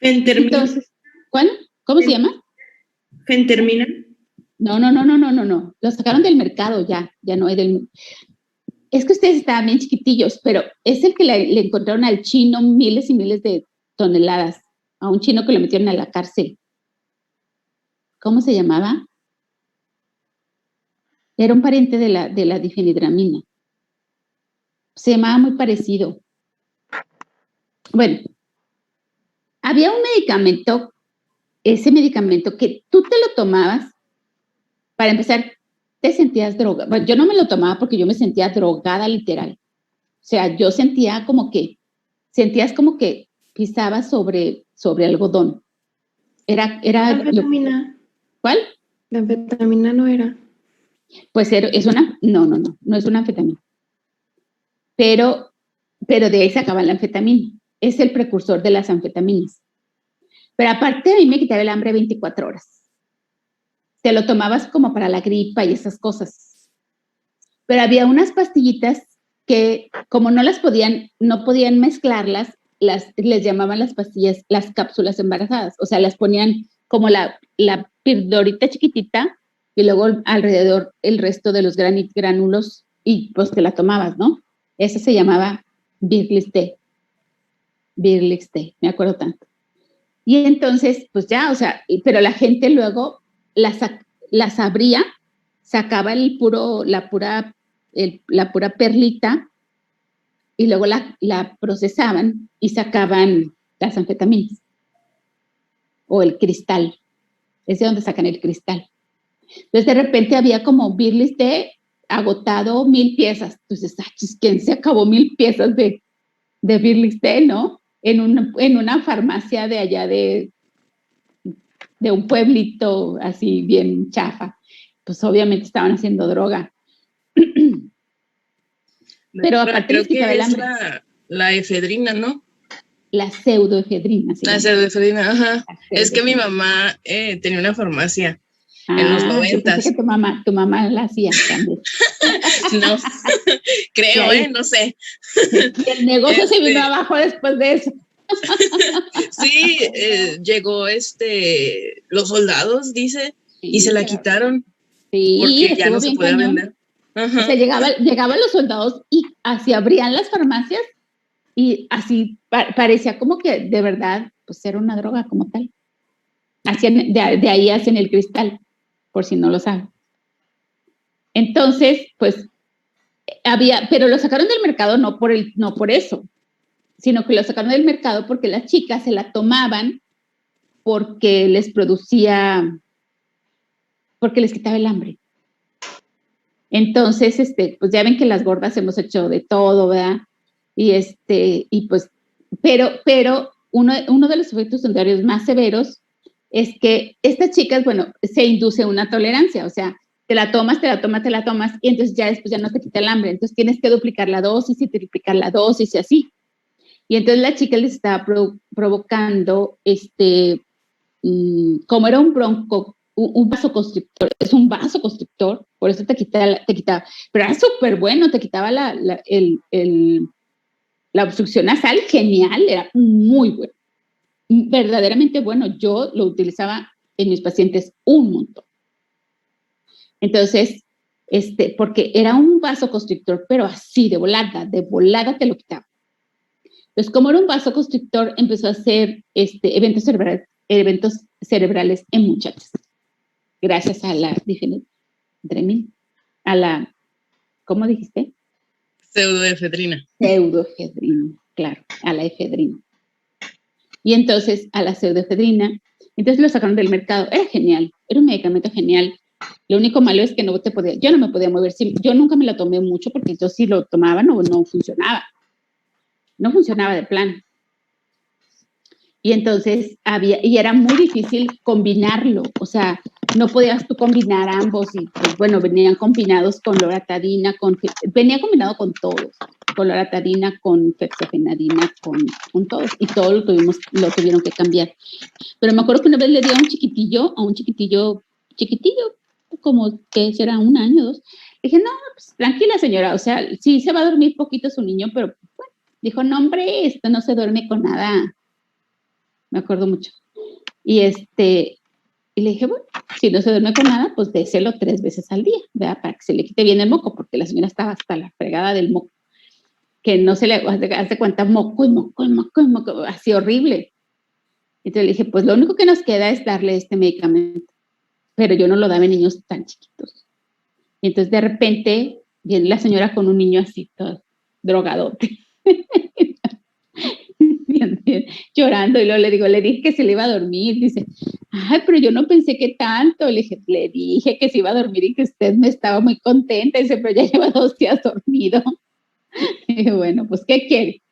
Fentermina. Entonces, ¿cuál? ¿Cómo se llama? Fentermina. No. Lo sacaron del mercado ya no hay del... Es que ustedes estaban bien chiquitillos, pero es el que le encontraron al chino miles y miles de toneladas, a un chino que lo metieron a la cárcel. ¿Cómo se llamaba? Era un pariente de la difenidramina. Se llamaba muy parecido. Bueno, había un medicamento, ese medicamento que tú te lo tomabas, para empezar, te sentías drogada. Bueno, yo no me lo tomaba porque yo me sentía drogada literal. O sea, yo sentías como que pisabas sobre algodón. La Era anfetamina. ¿Cuál? La anfetamina no era. Pues no es una anfetamina. Pero de ahí sacaban la anfetamina. Es el precursor de las anfetaminas. Pero aparte a mí me quitaba el hambre 24 horas. Te lo tomabas como para la gripa y esas cosas. Pero había unas pastillitas que como no podían mezclarlas, les llamaban las pastillas, las cápsulas embarazadas. O sea, las ponían como la pildorita chiquitita y luego alrededor el resto de los gránulos y pues te la tomabas, ¿no? Esa se llamaba Birlix-T, me acuerdo tanto. Y entonces, pues ya, o sea, pero la gente luego las abría, sacaba la pura perlita y luego la procesaban y sacaban las anfetaminas o el cristal. Es de donde sacan el cristal. Entonces, de repente había como Birlix-T agotado 1000 piezas. Entonces, ¿quién se acabó 1000 piezas de Birlix-T, no? En una farmacia de allá de un pueblito así bien chafa. Pues obviamente estaban haciendo droga. Pero aparte creo les quitaba que el es hambre. la efedrina, ¿no? La pseudoefedrina. La pseudoefedrina, ajá. Es que mi mamá tenía una farmacia en los 90s. Yo pensé que tu mamá la hacía también. No, creo, no sé. Y el negocio se vino abajo después de eso. Sí, llegó los soldados, dice, sí, y se la quitaron. Sí, porque ya no se podía vender. Ajá. O sea, llegaban los soldados y así abrían las farmacias y así parecía como que de verdad pues era una droga como tal. De ahí hacen el cristal, por si no lo saben. Entonces, pues pero lo sacaron del mercado no por eso, sino que lo sacaron del mercado porque las chicas se la tomaban porque les quitaba el hambre. Entonces, pues ya ven que las gordas hemos hecho de todo, ¿verdad? Y pues, pero uno de los efectos secundarios más severos es que estas chicas, bueno, se induce una tolerancia, o sea, te la tomas, y entonces ya después ya no te quita el hambre, entonces tienes que duplicar la dosis y triplicar la dosis y así. Y entonces la chica les estaba provocando, como era un vasoconstrictor, por eso te quitaba, pero era súper bueno, te quitaba la obstrucción nasal, genial, era muy bueno, verdaderamente bueno. Yo lo utilizaba en mis pacientes un montón. Entonces, porque era un vasoconstrictor, pero así, de volada te lo quitaba. Entonces, como era un vasoconstrictor, empezó a hacer eventos cerebrales en muchachas. Gracias a la difenhidramina, ¿cómo dijiste? Pseudoefedrina. Pseudoefedrina, claro, a la efedrina. Y entonces, a la pseudoefedrina, entonces lo sacaron del mercado. Era genial, era un medicamento genial. Lo único malo es que yo no me podía mover. Yo nunca me la tomé mucho porque yo si lo tomaba no funcionaba. No funcionaba de plan. Y entonces era muy difícil combinarlo, o sea, no podías tú combinar ambos y pues, bueno, venían combinados con loratadina, venía combinado con todos, con loratadina, con fexofenadina, con todos, y todo lo tuvieron que cambiar. Pero me acuerdo que una vez le di a un chiquitillo, como que será 1 año, 2, le dije, no, pues tranquila señora, o sea, sí se va a dormir poquito su niño, pero bueno, dijo, no hombre, esto no se duerme con nada. Me acuerdo mucho. Y le dije, bueno, si no se duerme con nada, pues déselo 3 veces al día, ¿verdad? Para que se le quite bien el moco, porque la señora estaba hasta la fregada del moco, que no se le hace cuenta moco, así horrible. Entonces le dije, pues lo único que nos queda es darle este medicamento, pero yo no lo daba en niños tan chiquitos. Y entonces de repente viene la señora con un niño así, todo drogadote. llorando, y luego le dije que se le iba a dormir. Dice, ay, pero yo no pensé que tanto. Le dije que se iba a dormir y que usted me estaba muy contenta. Dice, pero ya lleva 2 días dormido. Y dije, bueno, pues, ¿qué quiere?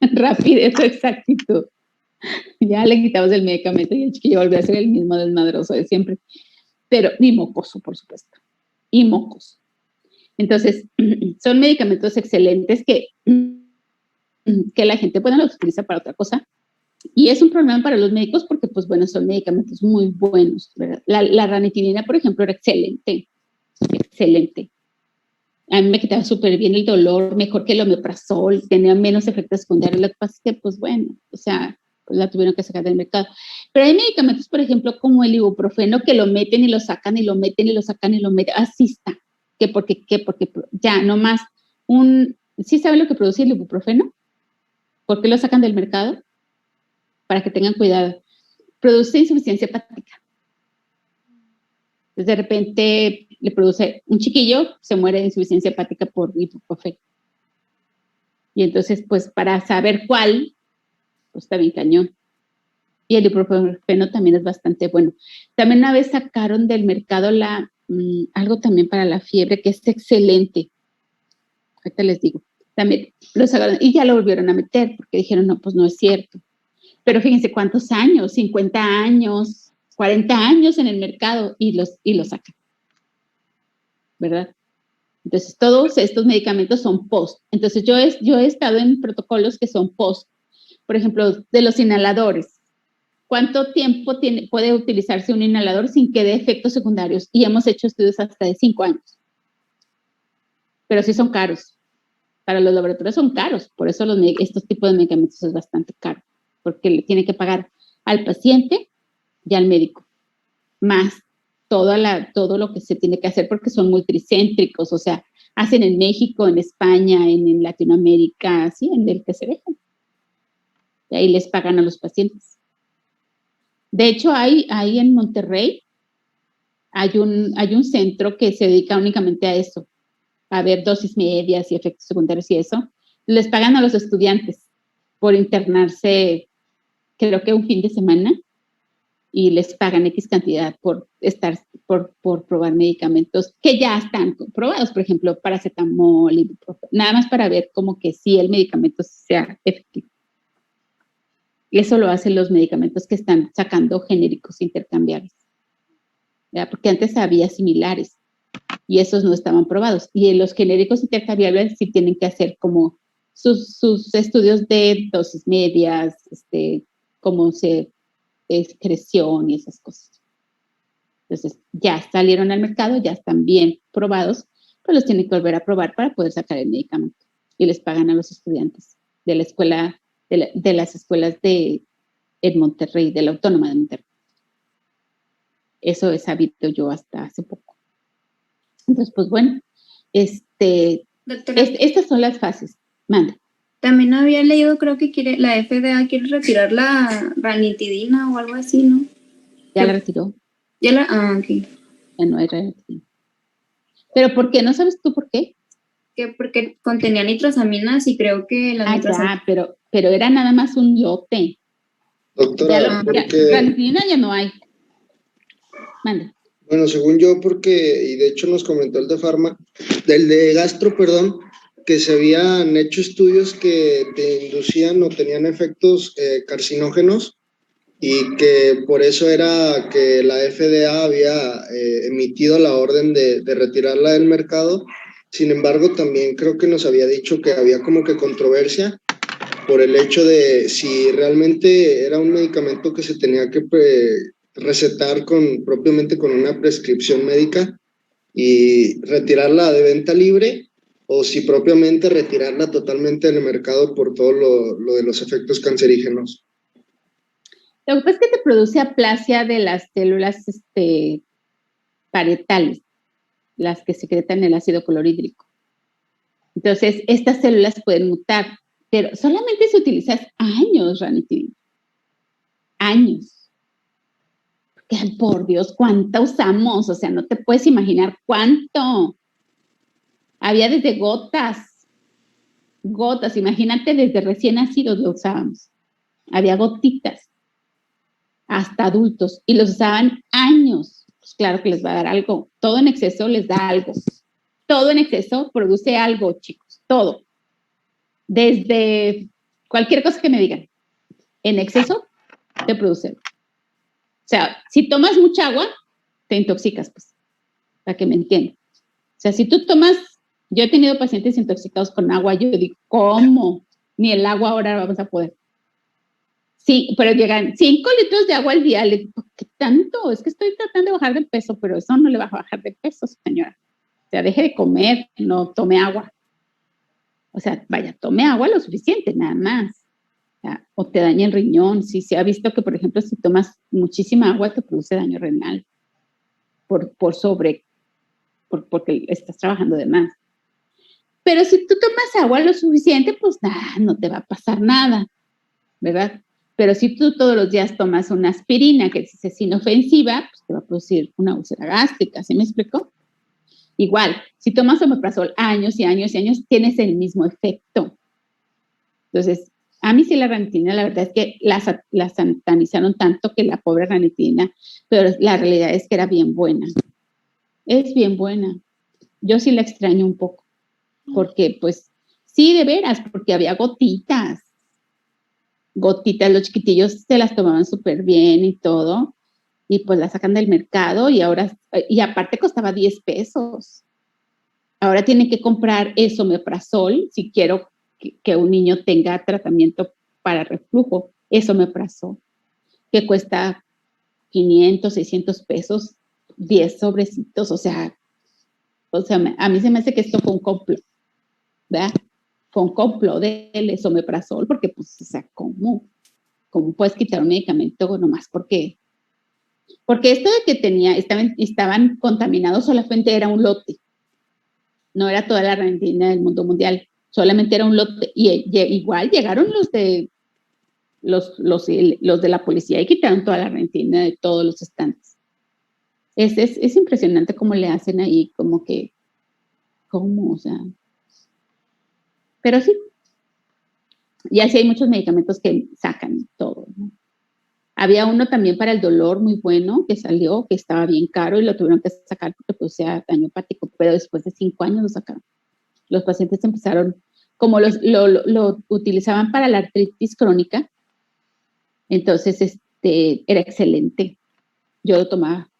Rapidez o exactitud. Ya le quitamos el medicamento y el chiquillo volvió a ser el mismo desmadroso de siempre. Pero, y mocoso, por supuesto. Y mocos. Entonces, son medicamentos excelentes que la gente, bueno, los utiliza para otra cosa. Y es un problema para los médicos porque, pues, bueno, son medicamentos muy buenos, ¿verdad? La ranitidina, por ejemplo, era excelente. Excelente. A mí me quitaba súper bien el dolor, mejor que el omeprazol, tenía menos efectos secundarios. Lo que pasa es que, pues, bueno, o sea, pues la tuvieron que sacar del mercado. Pero hay medicamentos, por ejemplo, como el ibuprofeno, que lo meten y lo sacan y lo meten y lo sacan y lo meten. Así está. Porque ya, nomás ¿sí saben lo que produce el ibuprofeno? ¿Por qué lo sacan del mercado? Para que tengan cuidado. Produce insuficiencia hepática. Entonces, de repente, le produce un chiquillo, se muere de insuficiencia hepática por ibuprofeno. Y entonces, pues, para saber cuál, pues, está bien cañón. Y el ibuprofeno también es bastante bueno. También una vez sacaron del mercado algo también para la fiebre, que es excelente. Ahorita les digo. También lo sacaron y ya lo volvieron a meter, porque dijeron, no, pues no es cierto. Pero fíjense cuántos años, 50 años, 40 años en el mercado y lo sacan. ¿Verdad? Entonces, todos estos medicamentos son post. Entonces, yo he estado en protocolos que son post. Por ejemplo, de los inhaladores. ¿Cuánto tiempo puede utilizarse un inhalador sin que dé efectos secundarios? Y hemos hecho estudios hasta de 5 años. Pero sí son caros. Para los laboratorios son caros. Por eso estos tipos de medicamentos es bastante caro. Porque le tiene que pagar al paciente y al médico. Más todo lo que se tiene que hacer porque son muy tricéntricos. O sea, hacen en México, en España, en Latinoamérica, así, en el que se dejan. Y ahí les pagan a los pacientes. De hecho, hay en Monterrey, hay un centro que se dedica únicamente a eso, a ver dosis medias y efectos secundarios y eso. Les pagan a los estudiantes por internarse, creo que un fin de semana, y les pagan X cantidad por probar medicamentos que ya están comprobados, por ejemplo, paracetamol, ibuprofeno, nada más para ver como que sí el medicamento sea efectivo. Y eso lo hacen los medicamentos que están sacando genéricos intercambiables. ¿Verdad? Porque antes había similares y esos no estaban probados. Y en los genéricos intercambiables sí tienen que hacer como sus estudios de dosis medias, cómo se excreción y esas cosas. Entonces, ya salieron al mercado, ya están bien probados, pero los tienen que volver a probar para poder sacar el medicamento. Y les pagan a los estudiantes de la escuela, de las escuelas en Monterrey, de la Autónoma de Monterrey. Eso he sabido yo hasta hace poco. Entonces, pues bueno, Doctora, estas son las fases. Manda. también había leído, creo que la FDA quiere retirar la ranitidina o algo así, ¿no? Ya la retiró. Ok. Ya no hay ranitidina. ¿Pero por qué? ¿No sabes tú por qué? Que porque contenía nitrosaminas y creo que las nitrosaminas... Ya, pero era nada más un lote. Doctora, ranitidina ya no hay. Manda. Bueno, según yo, y de hecho nos comentó el de gastro, perdón, que se habían hecho estudios que te inducían o tenían efectos carcinógenos y que por eso era que la FDA había emitido la orden de retirarla del mercado. Sin embargo, también creo que nos había dicho que había como que controversia por el hecho de si realmente era un medicamento que se tenía que recetar propiamente con una prescripción médica y retirarla de venta libre, o si propiamente retirarla totalmente del mercado por todo lo de los efectos cancerígenos. Lo que pasa es que te produce aplasia de las células parietales, las que secretan el ácido clorhídrico. Entonces, estas células pueden mutar, pero solamente se utiliza años, ranitidina. Años. Porque, por Dios, ¿cuánta usamos? O sea, no te puedes imaginar cuánto. Había desde gotas, imagínate, desde recién nacidos lo usábamos. había gotitas, hasta adultos, y los usaban años. Pues claro que les va a dar algo. Todo en exceso les da algo. Todo en exceso produce algo, chicos. Todo. Desde cualquier cosa que me digan. En exceso te produce algo. O sea, si tomas mucha agua, te intoxicas, pues, para que me entiendan. O sea, si tú tomas, yo he tenido pacientes intoxicados con agua, yo digo, ¿cómo? Ni el agua ahora vamos a poder. Sí, pero llegan 5 litros de agua al día. Le digo, ¿qué tanto? Es que estoy tratando de bajar de peso, pero eso no le va a bajar de peso, señora. O sea, deje de comer, no tome agua. O sea, vaya, tome agua lo suficiente, nada más. O te daña el riñón. Sí, se ha visto que, por ejemplo, si tomas muchísima agua, te produce daño renal porque estás trabajando de más. Pero si tú tomas agua lo suficiente, pues nada, no te va a pasar nada, ¿verdad? Pero si tú todos los días tomas una aspirina que es inofensiva, pues te va a producir una úlcera gástrica, ¿sí me explico? Igual, si tomas omeprazol años y años y años, tienes el mismo efecto. Entonces, a mí sí la ranitidina, la verdad es que la satanizaron tanto que la pobre ranitidina, pero la realidad es que era bien buena. Es bien buena. Yo sí la extraño un poco, porque pues, sí, de veras, porque había gotitas, los chiquitillos se las tomaban súper bien y todo, y pues la sacan del mercado y aparte costaba 10 pesos. Ahora tienen que comprar esomeprazol si quiero que un niño tenga tratamiento para reflujo, esomeprazol, que cuesta 500, 600 pesos, 10 sobrecitos, o sea, a mí se me hace que esto fue un complot, ¿verdad? Fue un complot del esomeprazol, porque pues, o sea, ¿cómo puedes quitar un medicamento nomás porque esto de que estaban contaminados solamente era un lote, no era toda la ranitidina del mundo mundial, solamente era un lote, y igual llegaron los de la policía y quitaron toda la ranitidina de todos los estantes. Es impresionante cómo le hacen ahí, o sea, pero sí, y así hay muchos medicamentos que sacan todo, ¿no? Había uno también para el dolor muy bueno que salió, que estaba bien caro y lo tuvieron que sacar porque producía daño hepático, pero después de 5 años lo sacaron. Los pacientes empezaron, como lo utilizaban para la artritis crónica, entonces era excelente. Yo lo tomaba,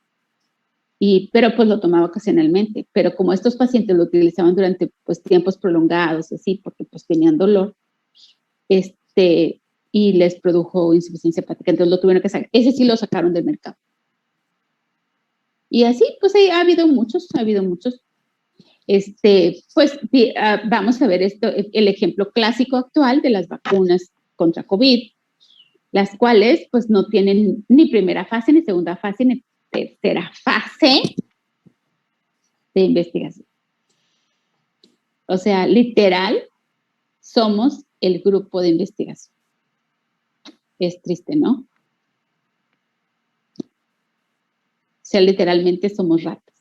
pero pues lo tomaba ocasionalmente, pero como estos pacientes lo utilizaban durante pues tiempos prolongados, así, porque pues tenían dolor, y les produjo insuficiencia hepática, entonces lo tuvieron que sacar. Ese sí lo sacaron del mercado. Y así, pues ha habido muchos. Pues vamos a ver el ejemplo clásico actual de las vacunas contra COVID, las cuales pues no tienen ni primera fase, ni segunda fase, ni tercera fase de investigación. O sea, literal, somos el grupo de investigación. Es triste, ¿no? O sea, literalmente somos ratas.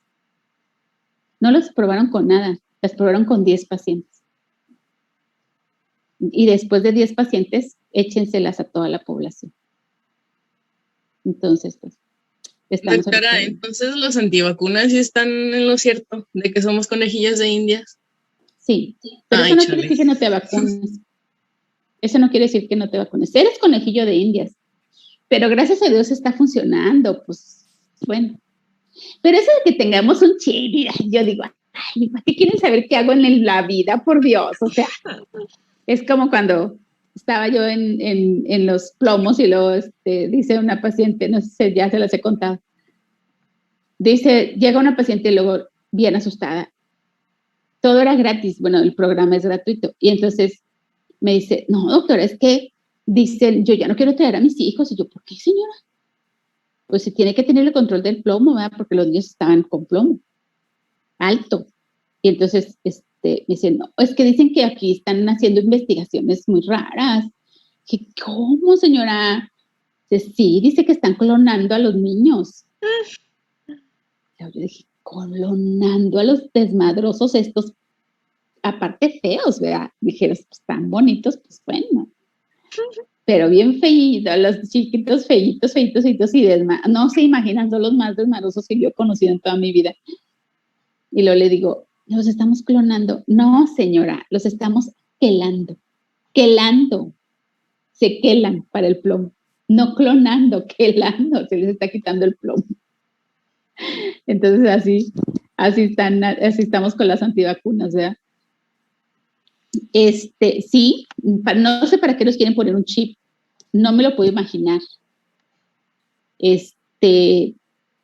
No las probaron con nada, las probaron con 10 pacientes. Y después de 10 pacientes, échenselas a toda la población. Entonces, pues, Doctora, entonces los antivacunas sí están en lo cierto, de que somos conejillas de indias. Sí, pero eso no quiere decir que no te vacunes. Eso no quiere decir que no te vacunes. Eres conejillo de indias, pero gracias a Dios está funcionando, pues, bueno. Pero eso de que tengamos un chip, yo digo, ay, ¿qué quieren saber qué hago en la vida? Por Dios, o sea, es como cuando estaba yo en los plomos y luego dice una paciente, no sé si ya se las he contado, dice, llega una paciente y luego bien asustada, todo era gratis, bueno, el programa es gratuito, y entonces me dice, no, doctora, es que dicen, yo ya no quiero traer a mis hijos, y yo, ¿por qué, señora? Pues se tiene que tener el control del plomo, ¿verdad? Porque los niños estaban con plomo alto. Y entonces me dicen, no, es que dicen que aquí están haciendo investigaciones muy raras. Dije, ¿cómo, señora? Dice, sí, dice que están clonando a los niños. Yo dije, clonando a los desmadrosos estos, aparte feos, ¿verdad? Dijeron, pues tan bonitos, pues bueno. pero bien feitos, los chiquitos feitos, y no se imaginan, son los más desmadrosos que yo he conocido en toda mi vida. Y luego le digo, los estamos clonando. No, señora, los estamos quelando. Se quelan para el plomo. No clonando, quelando, se les está quitando el plomo. Entonces así estamos con las antivacunas, ¿verdad? Sí, no sé para qué los quieren poner un chip, no me lo puedo imaginar.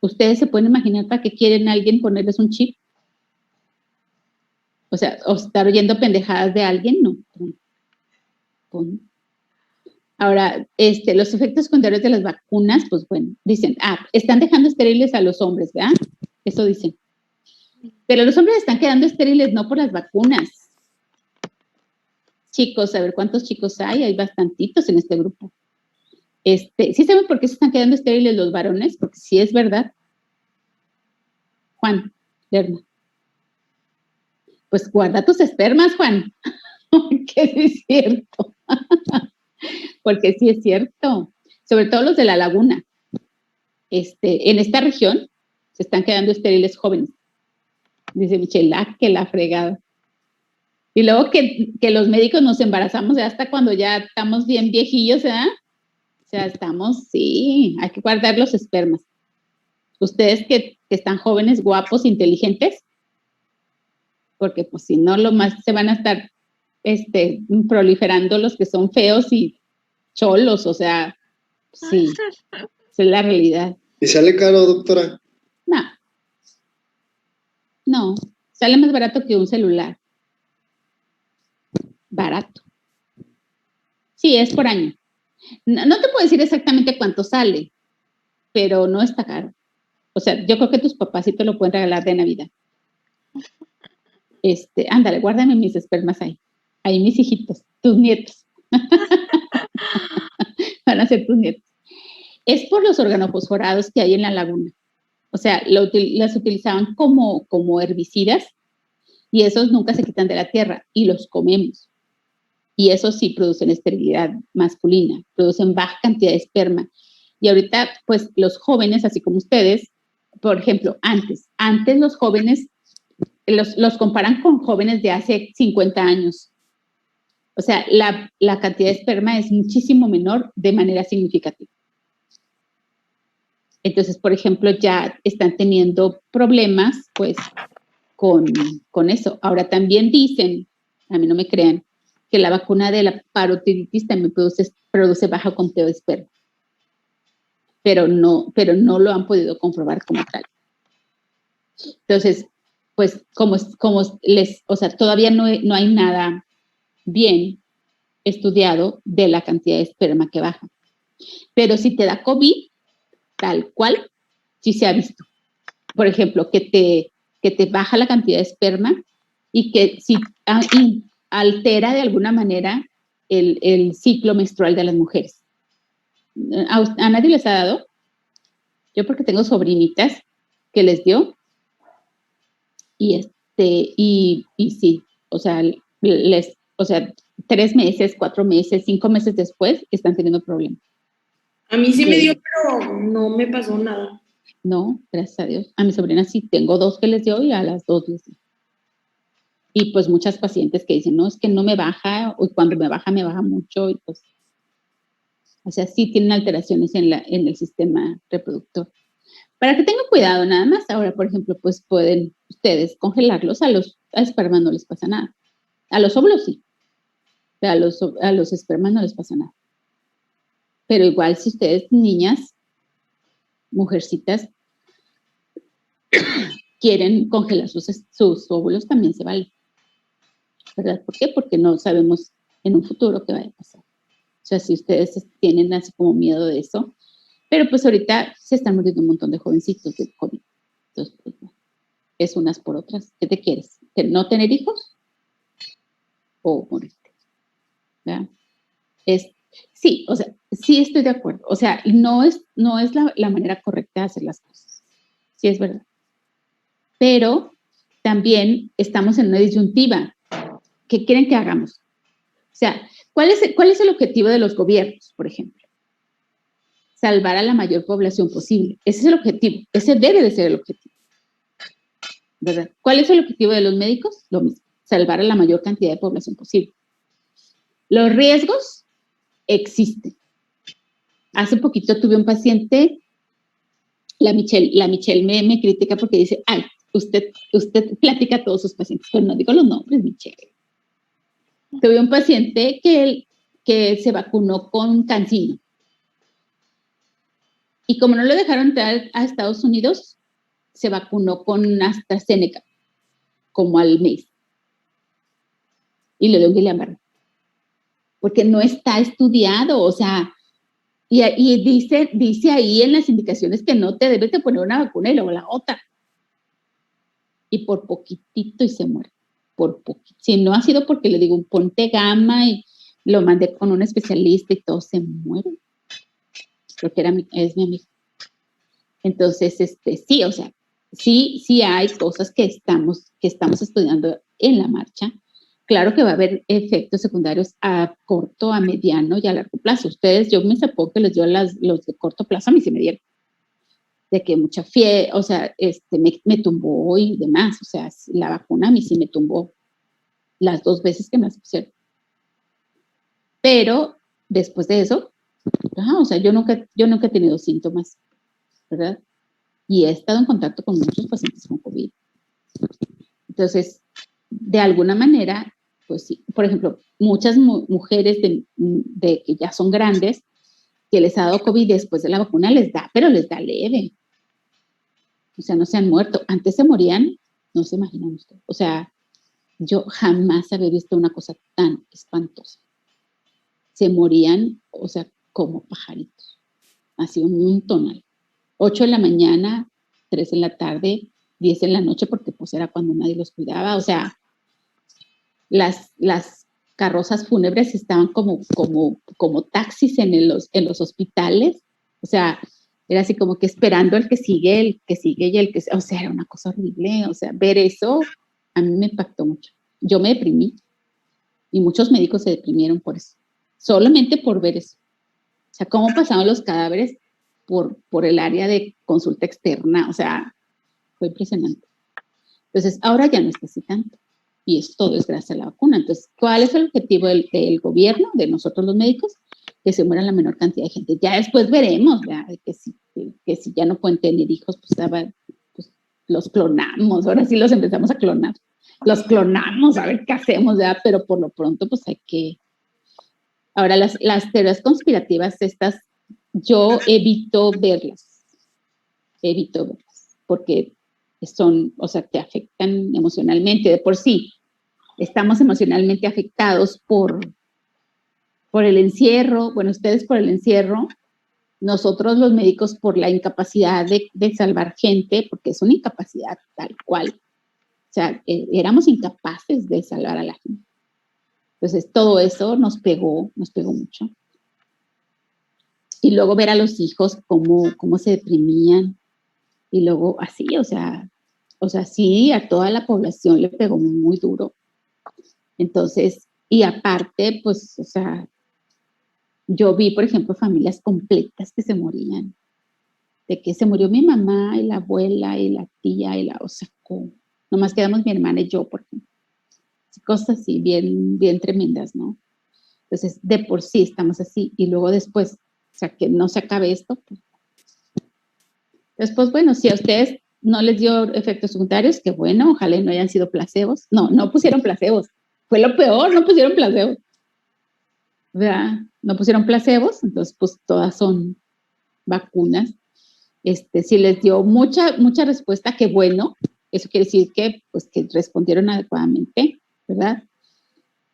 ¿Ustedes se pueden imaginar para qué quieren a alguien ponerles un chip? O sea, o estar oyendo pendejadas de alguien, no. Ahora, los efectos secundarios de las vacunas, pues bueno, dicen, están dejando estériles a los hombres, ¿verdad? Eso dicen. Pero los hombres están quedando estériles no por las vacunas. Chicos, a ver cuántos chicos hay bastantitos en este grupo. ¿Sí saben por qué se están quedando estériles los varones? Porque sí es verdad. Juan, Lerma. Pues guarda tus espermas, Juan, que sí es cierto. Porque sí es cierto. Sobre todo los de la laguna. En esta región se están quedando estériles jóvenes. Dice Michelle, que la fregada. Y luego que los médicos nos embarazamos hasta cuando ya estamos bien viejillos, ¿verdad? O sea, sí, hay que guardar los espermas. Ustedes que están jóvenes, guapos, inteligentes, porque pues si no, lo más se van a estar proliferando los que son feos y cholos, o sea, sí, esa es la realidad. ¿Y sale caro, doctora? No, sale más barato que un celular. Barato. Sí, es por año. No te puedo decir exactamente cuánto sale, pero no está caro. O sea, yo creo que tus papás sí te lo pueden regalar de Navidad. Ándale, guárdame mis espermas ahí. Ahí mis hijitos, tus nietos. Van a ser tus nietos. Es por los organofosforados que hay en la laguna. O sea, las utilizaban como herbicidas y esos nunca se quitan de la tierra y los comemos. Y esos sí producen esterilidad masculina, producen baja cantidad de esperma. Y ahorita, pues, los jóvenes, así como ustedes, por ejemplo, antes los jóvenes los comparan con jóvenes de hace 50 años. O sea, la cantidad de esperma es muchísimo menor de manera significativa. Entonces, por ejemplo, ya están teniendo problemas, pues, con eso. Ahora también dicen, a mí no me crean, que la vacuna de la parotiditis también produce bajo conteo de esperma. Pero no lo han podido comprobar como tal. Entonces, pues, o sea, todavía no hay nada bien estudiado de la cantidad de esperma que baja. Pero si te da COVID, tal cual, sí se ha visto. Por ejemplo, que te baja la cantidad de esperma y que si altera de alguna manera el ciclo menstrual de las mujeres. ¿A nadie les ha dado? Yo porque tengo sobrinitas que les dio y sí, o sea, 3 meses, 4 meses, 5 meses después están teniendo problemas. A mí sí me dio, pero no me pasó nada. No, gracias a Dios. A mi sobrina sí tengo 2 que les dio y a las 2 les dio. Y pues muchas pacientes que dicen, no, es que no me baja, o cuando me baja mucho, y pues, o sea, sí tienen alteraciones en el sistema reproductor. Para que tengan cuidado nada más, ahora, por ejemplo, pues pueden ustedes congelarlos, a espermas no les pasa nada. A los óvulos sí, pero a los espermas no les pasa nada. Pero igual si ustedes, niñas, mujercitas, quieren congelar sus óvulos, también se vale. ¿Verdad? ¿Por qué? Porque no sabemos en un futuro qué vaya a pasar. O sea, si ustedes tienen así como miedo de eso, pero pues ahorita se están muriendo un montón de jovencitos de COVID. Entonces, pues, es unas por otras. ¿Qué te quieres? ¿No tener hijos? ¿O morirte? ¿Verdad? Sí, o sea, sí estoy de acuerdo. O sea, no es la manera correcta de hacer las cosas. Sí, es verdad. Pero también estamos en una disyuntiva. ¿Qué quieren que hagamos? O sea, ¿Cuál es el objetivo de los gobiernos, por ejemplo? Salvar a la mayor población posible. Ese es el objetivo. Ese debe de ser el objetivo. ¿Verdad? ¿Cuál es el objetivo de los médicos? Lo mismo. Salvar a la mayor cantidad de población posible. Los riesgos existen. Hace poquito tuve un paciente, la Michelle me critica porque dice, ay, usted platica a todos sus pacientes, pero no digo los nombres, Michelle. Tuve un paciente que se vacunó con CanSino. Y como no lo dejaron entrar a Estados Unidos, se vacunó con AstraZeneca, como al mes. Y le dio un Guillain-Barré. Porque no está estudiado, o sea, y dice ahí en las indicaciones que no te debes de poner una vacuna y luego la otra. Y por poquitito y se muere. Por poquito. Si no ha sido porque le digo, ponte gamma y lo mandé con un especialista y todo, se muere. Porque es mi amigo. Entonces, sí, o sea, sí hay cosas que estamos estudiando en la marcha. Claro que va a haber efectos secundarios a corto, a mediano y a largo plazo. Yo me supongo que les dio los de corto plazo, a mí se me dieron. De que mucha fiebre, o sea, me tumbó y demás. O sea, la vacuna a mí sí me tumbó las 2 veces que me las pusieron. Pero después de eso, o sea, yo nunca he tenido síntomas, ¿verdad? Y he estado en contacto con muchos pacientes con COVID. Entonces, de alguna manera, pues sí, por ejemplo, muchas mujeres de que ya son grandes, que les ha dado COVID después de la vacuna, pero les da leve. O sea, no se han muerto. Antes se morían, no se imaginan usted. O sea, yo jamás había visto una cosa tan espantosa. Se morían, o sea, como pajaritos. Así un montonal. 8 de la mañana, 3 en la tarde, 10 en la noche, porque pues era cuando nadie los cuidaba. O sea, las carrozas fúnebres estaban como taxis en los hospitales. O sea, era así como que esperando el que sigue y el que... O sea, era una cosa horrible. O sea, ver eso a mí me impactó mucho. Yo me deprimí y muchos médicos se deprimieron por eso. Solamente por ver eso. O sea, cómo pasaban los cadáveres por el área de consulta externa. O sea, fue impresionante. Entonces, ahora ya no está así tanto. Y todo es gracias a la vacuna. Entonces, ¿cuál es el objetivo del gobierno, de nosotros los médicos? Que se muera la menor cantidad de gente. Ya después veremos, ¿verdad? Que si ya no pueden tener hijos, pues los clonamos. Ahora sí los empezamos a clonar. Los clonamos, a ver qué hacemos, ¿verdad? Pero por lo pronto, pues hay que... Ahora, las teorías conspirativas estas, yo evito verlas, porque son, o sea, te afectan emocionalmente. De por sí, estamos emocionalmente afectados por el encierro, bueno, ustedes por el encierro, nosotros los médicos por la incapacidad de salvar gente, porque es una incapacidad tal cual. O sea, éramos incapaces de salvar a la gente. Entonces, todo eso nos pegó mucho. Y luego ver a los hijos cómo se deprimían. Y luego así, o sea, sí, a toda la población le pegó muy duro. Entonces, y aparte, pues, o sea, yo vi, por ejemplo, familias completas que se morían. De que se murió mi mamá y la abuela y la tía o sea, nomás quedamos mi hermana y yo, por ejemplo. Cosas así, bien, bien tremendas, ¿no? Entonces, de por sí estamos así. Y luego después, o sea, que no se acabe esto. Pues. Después, bueno, si a ustedes no les dio efectos secundarios, qué bueno, ojalá no hayan sido placebos. No pusieron placebos. Fue lo peor, no pusieron placebos. ¿Verdad? No pusieron placebos, entonces, pues todas son vacunas. Si les dio mucha respuesta, qué bueno. Eso quiere decir que, pues, que respondieron adecuadamente, ¿verdad?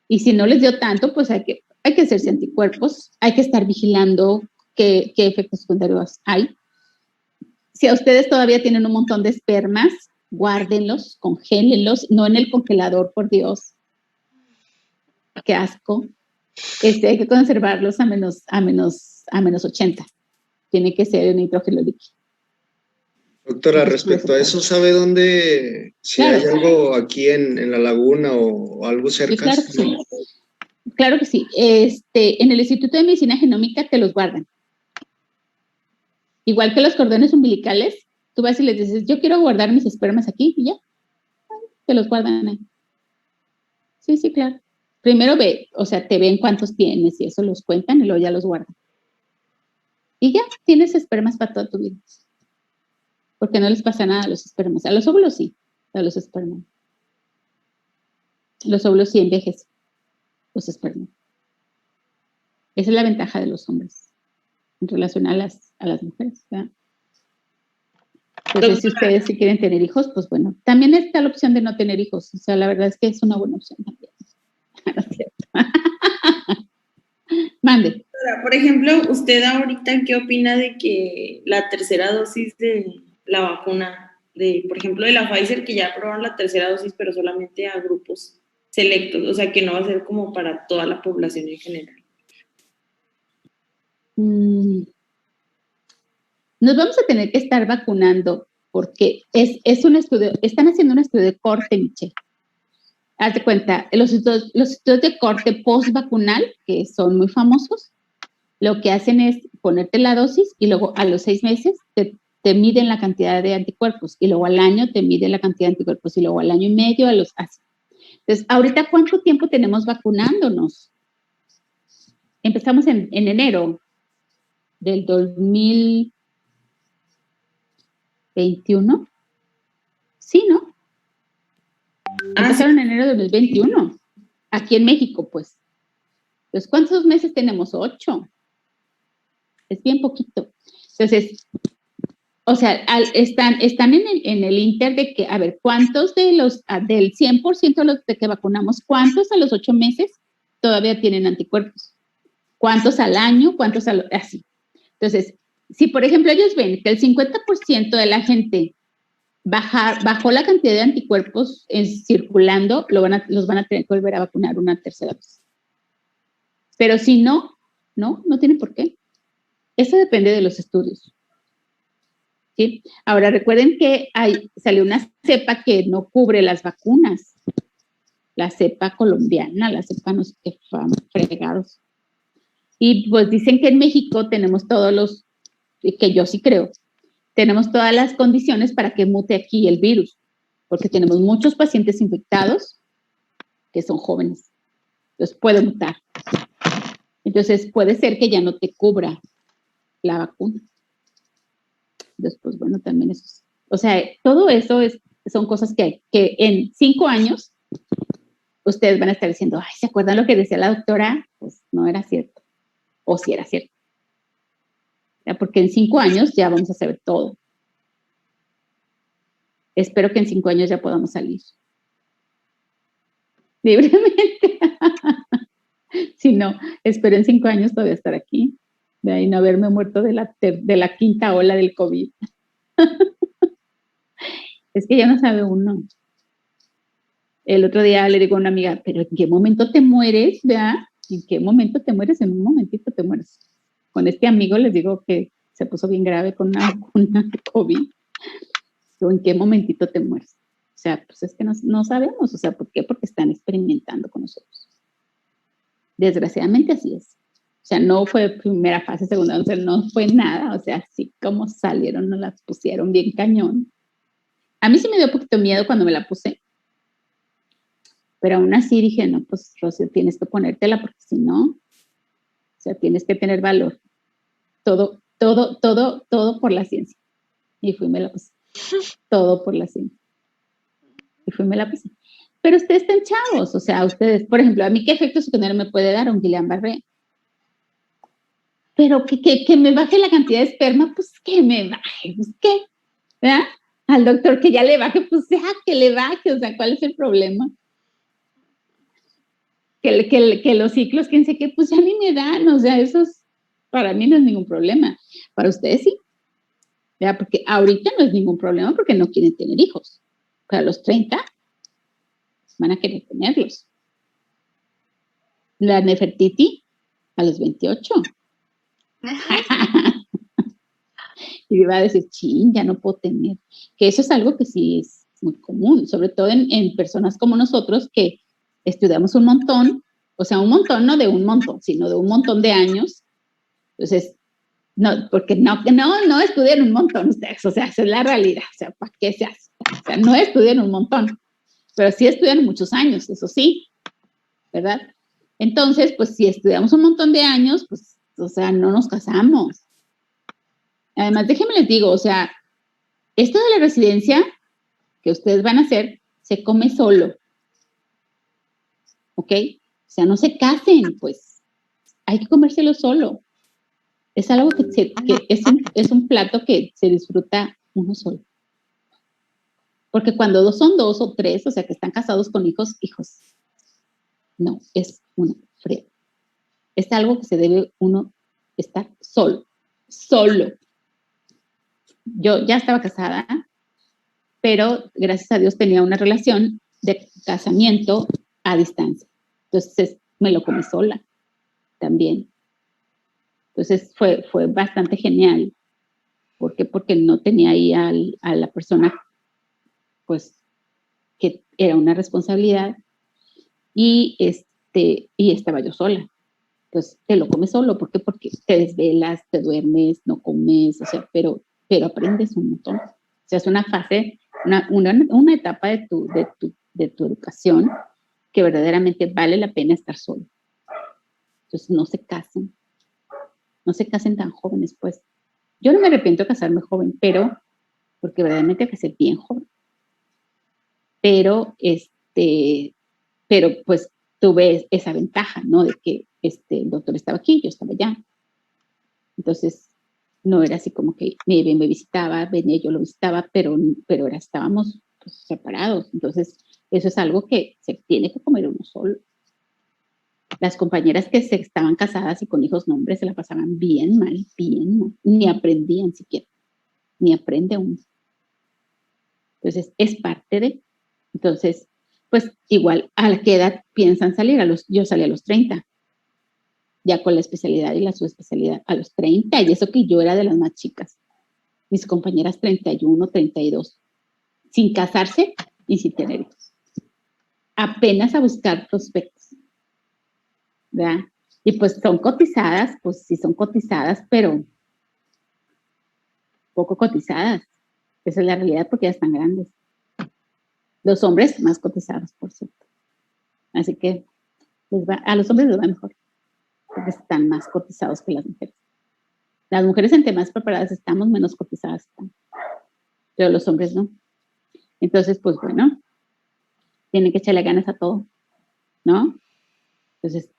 Y si no les dio tanto, pues hay que hacerse anticuerpos, hay que estar vigilando qué efectos secundarios hay. Si a ustedes todavía tienen un montón de espermas, guárdenlos, congélenlos, no en el congelador, por Dios. Qué asco. Hay que conservarlos a menos 80. Tiene que ser en nitrógeno líquido. Doctora, respecto a eso, ¿sabe dónde, si claro, hay algo aquí en la laguna o algo cerca? Sí, claro, sí. claro que sí. En el Instituto de Medicina Genómica te los guardan. Igual que los cordones umbilicales, tú vas y les dices, yo quiero guardar mis espermas aquí, y ya, te los guardan ahí. Sí, claro. Primero te ven cuántos tienes y eso los cuentan y luego ya los guardan. Y ya, tienes espermas para toda tu vida. Porque no les pasa nada a los espermas. A los óvulos sí, a los espermas. Los óvulos sí envejecen, los espermas. Esa es la ventaja de los hombres en relación a las mujeres, ¿verdad? Entonces, si ustedes sí quieren tener hijos, pues bueno, también está la opción de no tener hijos. O sea, la verdad es que es una buena opción también. No es cierto. Mande. Por ejemplo, ¿usted ahorita qué opina de que la tercera dosis de la vacuna, por ejemplo, de la Pfizer, que ya aprobaron la tercera dosis, pero solamente a grupos selectos, o sea, que no va a ser como para toda la población en general? Nos vamos a tener que estar vacunando porque es un estudio, están haciendo un estudio de corte, Michelle. Haz de cuenta, los estudios de corte post-vacunal, que son muy famosos, lo que hacen es ponerte la dosis y luego a los 6 meses te miden la cantidad de anticuerpos y luego al año te miden la cantidad de anticuerpos y luego al año y medio así. Entonces, ahorita, ¿cuánto tiempo tenemos vacunándonos? Empezamos en enero del 2021. Sí, ¿no? Empezaron en enero de 2021. Aquí en México, pues. Entonces, ¿cuántos meses tenemos? 8. Es bien poquito. Entonces, o sea, están en el inter de que, a ver, ¿cuántos del 100% de los de que vacunamos, cuántos a los 8 meses todavía tienen anticuerpos? ¿Cuántos al año? ¿Cuántos así? Entonces, si por ejemplo ellos ven que el 50% de la gente bajó la cantidad de anticuerpos circulando, los van a tener que volver a vacunar una tercera vez. Pero si no tiene por qué. Eso depende de los estudios. ¿Sí? Ahora, recuerden que salió una cepa que no cubre las vacunas. La cepa colombiana, la cepa no sé qué fregados. Y pues dicen que en México tenemos que yo sí creo, tenemos todas las condiciones para que mute aquí el virus, porque tenemos muchos pacientes infectados que son jóvenes. Entonces puede mutar. Entonces puede ser que ya no te cubra la vacuna. Entonces, pues bueno, también eso. O sea, todo eso son cosas que en 5 años ustedes van a estar diciendo, ay, ¿se acuerdan lo que decía la doctora? Pues no era cierto. O sí era cierto. Porque en 5 años ya vamos a saber todo. Espero que en 5 años ya podamos salir libremente. Si no, espero en 5 años todavía estar aquí, de ahí no haberme muerto de la 5ª ola del COVID. Es que ya no sabe uno. El otro día le digo a una amiga, pero ¿en qué momento te mueres? ¿Verdad? ¿En qué momento te mueres? En un momentito te mueres. Con este amigo les digo que se puso bien grave con una vacuna de COVID. ¿O en qué momentito te mueres? O sea, pues es que no sabemos. O sea, ¿por qué? Porque están experimentando con nosotros. Desgraciadamente así es. O sea, no fue primera fase, segunda, o sea, no fue nada. O sea, así como salieron, nos las pusieron bien cañón. A mí sí me dio un poquito miedo cuando me la puse. Pero aún así dije, no, pues, Rocío, tienes que ponértela porque si no, o sea, tienes que tener valor. Todo por la ciencia. Y fui y me la puse. Todo por la ciencia. Y fui y me la puse. Pero ustedes están chavos, o sea, ustedes, por ejemplo, ¿a mí qué efecto secundario me puede dar un Guillain-Barré? Pero que me baje la cantidad de esperma, pues que me baje, pues qué, ¿verdad? Al doctor que ya le baje, pues ya que le baje, o sea, ¿cuál es el problema? Que los ciclos, quién sé qué, pues ya ni me dan, o sea, eso para mí no es ningún problema. Para ustedes sí, ¿verdad? Porque ahorita no es ningún problema porque no quieren tener hijos. Para los 30 van a querer tenerlos. La Nefertiti a los 28. Y iba a decir, chin, ya no puedo tener. Que eso es algo que sí es muy común, sobre todo en personas como nosotros que estudiamos un montón O sea, un montón, no de un montón, sino de un montón de años. Entonces, no, porque no estudian un montón ustedes, o sea, esa es la realidad, o sea, ¿para qué se hace? O sea, no estudian un montón, pero sí estudian muchos años, eso sí, ¿verdad? Entonces, pues si estudiamos un montón de años, pues, o sea, no nos casamos. Además, déjenme les digo, o sea, esto de la residencia que ustedes van a hacer, se come solo, ¿ok? O sea, no se casen, pues, hay que comérselo solo. Es algo que es un plato que se disfruta uno solo. Porque cuando son dos o tres, o sea, que están casados con hijos, no, es una friega. Es algo que se debe uno estar solo. Yo ya estaba casada, pero gracias a Dios tenía una relación de casamiento a distancia. Entonces me lo comí sola también. Entonces fue bastante genial. ¿Por qué? Porque no tenía ahí a la persona, pues, que era una responsabilidad y estaba yo sola. Entonces te lo comes solo. ¿Por qué? Porque te desvelas, te duermes, no comes, o sea, pero aprendes un montón. O sea, es una fase, una etapa de tu educación que verdaderamente vale la pena estar solo. Entonces no se casen tan jóvenes, pues. Yo no me arrepiento de casarme joven, porque verdaderamente me casé bien joven. Pero pues tuve esa ventaja, ¿no? De que el doctor estaba aquí, yo estaba allá. Entonces, no era así como que me visitaba, venía, yo lo visitaba, pero estábamos pues, separados. Entonces, eso es algo que se tiene que comer uno solo. Las compañeras que estaban casadas y con hijos nombres se la pasaban bien mal, ni aprendían siquiera, ni aprende uno. Entonces, es parte de. Entonces, pues igual, ¿a la qué edad piensan salir? Yo salí a los 30, ya con la especialidad y la subespecialidad, a los 30, y eso que yo era de las más chicas. Mis compañeras 31, 32, sin casarse y sin tener hijos. Apenas a buscar prospectos, ¿verdad? Y pues son cotizadas, pues sí son cotizadas, pero poco cotizadas. Esa es la realidad porque ya están grandes. Los hombres más cotizados, por cierto. Así que a los hombres les va mejor, porque están más cotizados que las mujeres. Las mujeres entre más preparadas estamos, menos cotizadas están. Pero los hombres no. Entonces, pues bueno, tienen que echarle ganas a todo, ¿no? Entonces,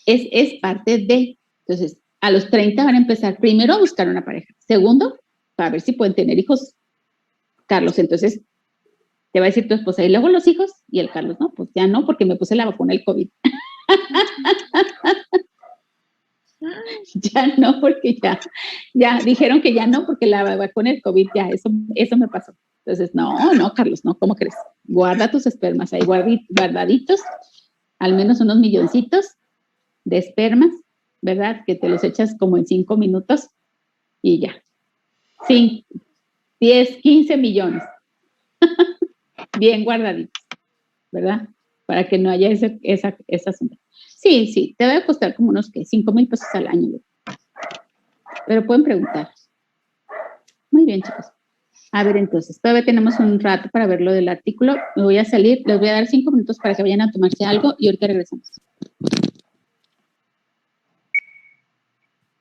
es parte de. Entonces, a los 30 van a empezar primero a buscar una pareja. Segundo, para ver si pueden tener hijos. Carlos, entonces, te va a decir tu esposa, y luego los hijos, y el Carlos, no, pues ya no, porque me puse la vacuna del COVID. Ya no, porque ya dijeron que ya no, porque la vacuna del COVID, ya, eso me pasó. Entonces, no, Carlos, no, ¿cómo crees? Guarda tus espermas ahí guardaditos, al menos unos milloncitos de espermas, ¿verdad? Que te los echas como en 5 minutos y ya. 5, 10, 15 millones. Bien guardaditos, ¿verdad? Para que no haya esa asunto. Sí, te debe costar como unos, ¿qué? 5,000 pesos al año. Pero pueden preguntar. Muy bien, chicos. A ver, entonces, todavía tenemos un rato para ver lo del artículo. Me voy a salir, les voy a dar 5 minutos para que vayan a tomarse algo y ahorita regresamos.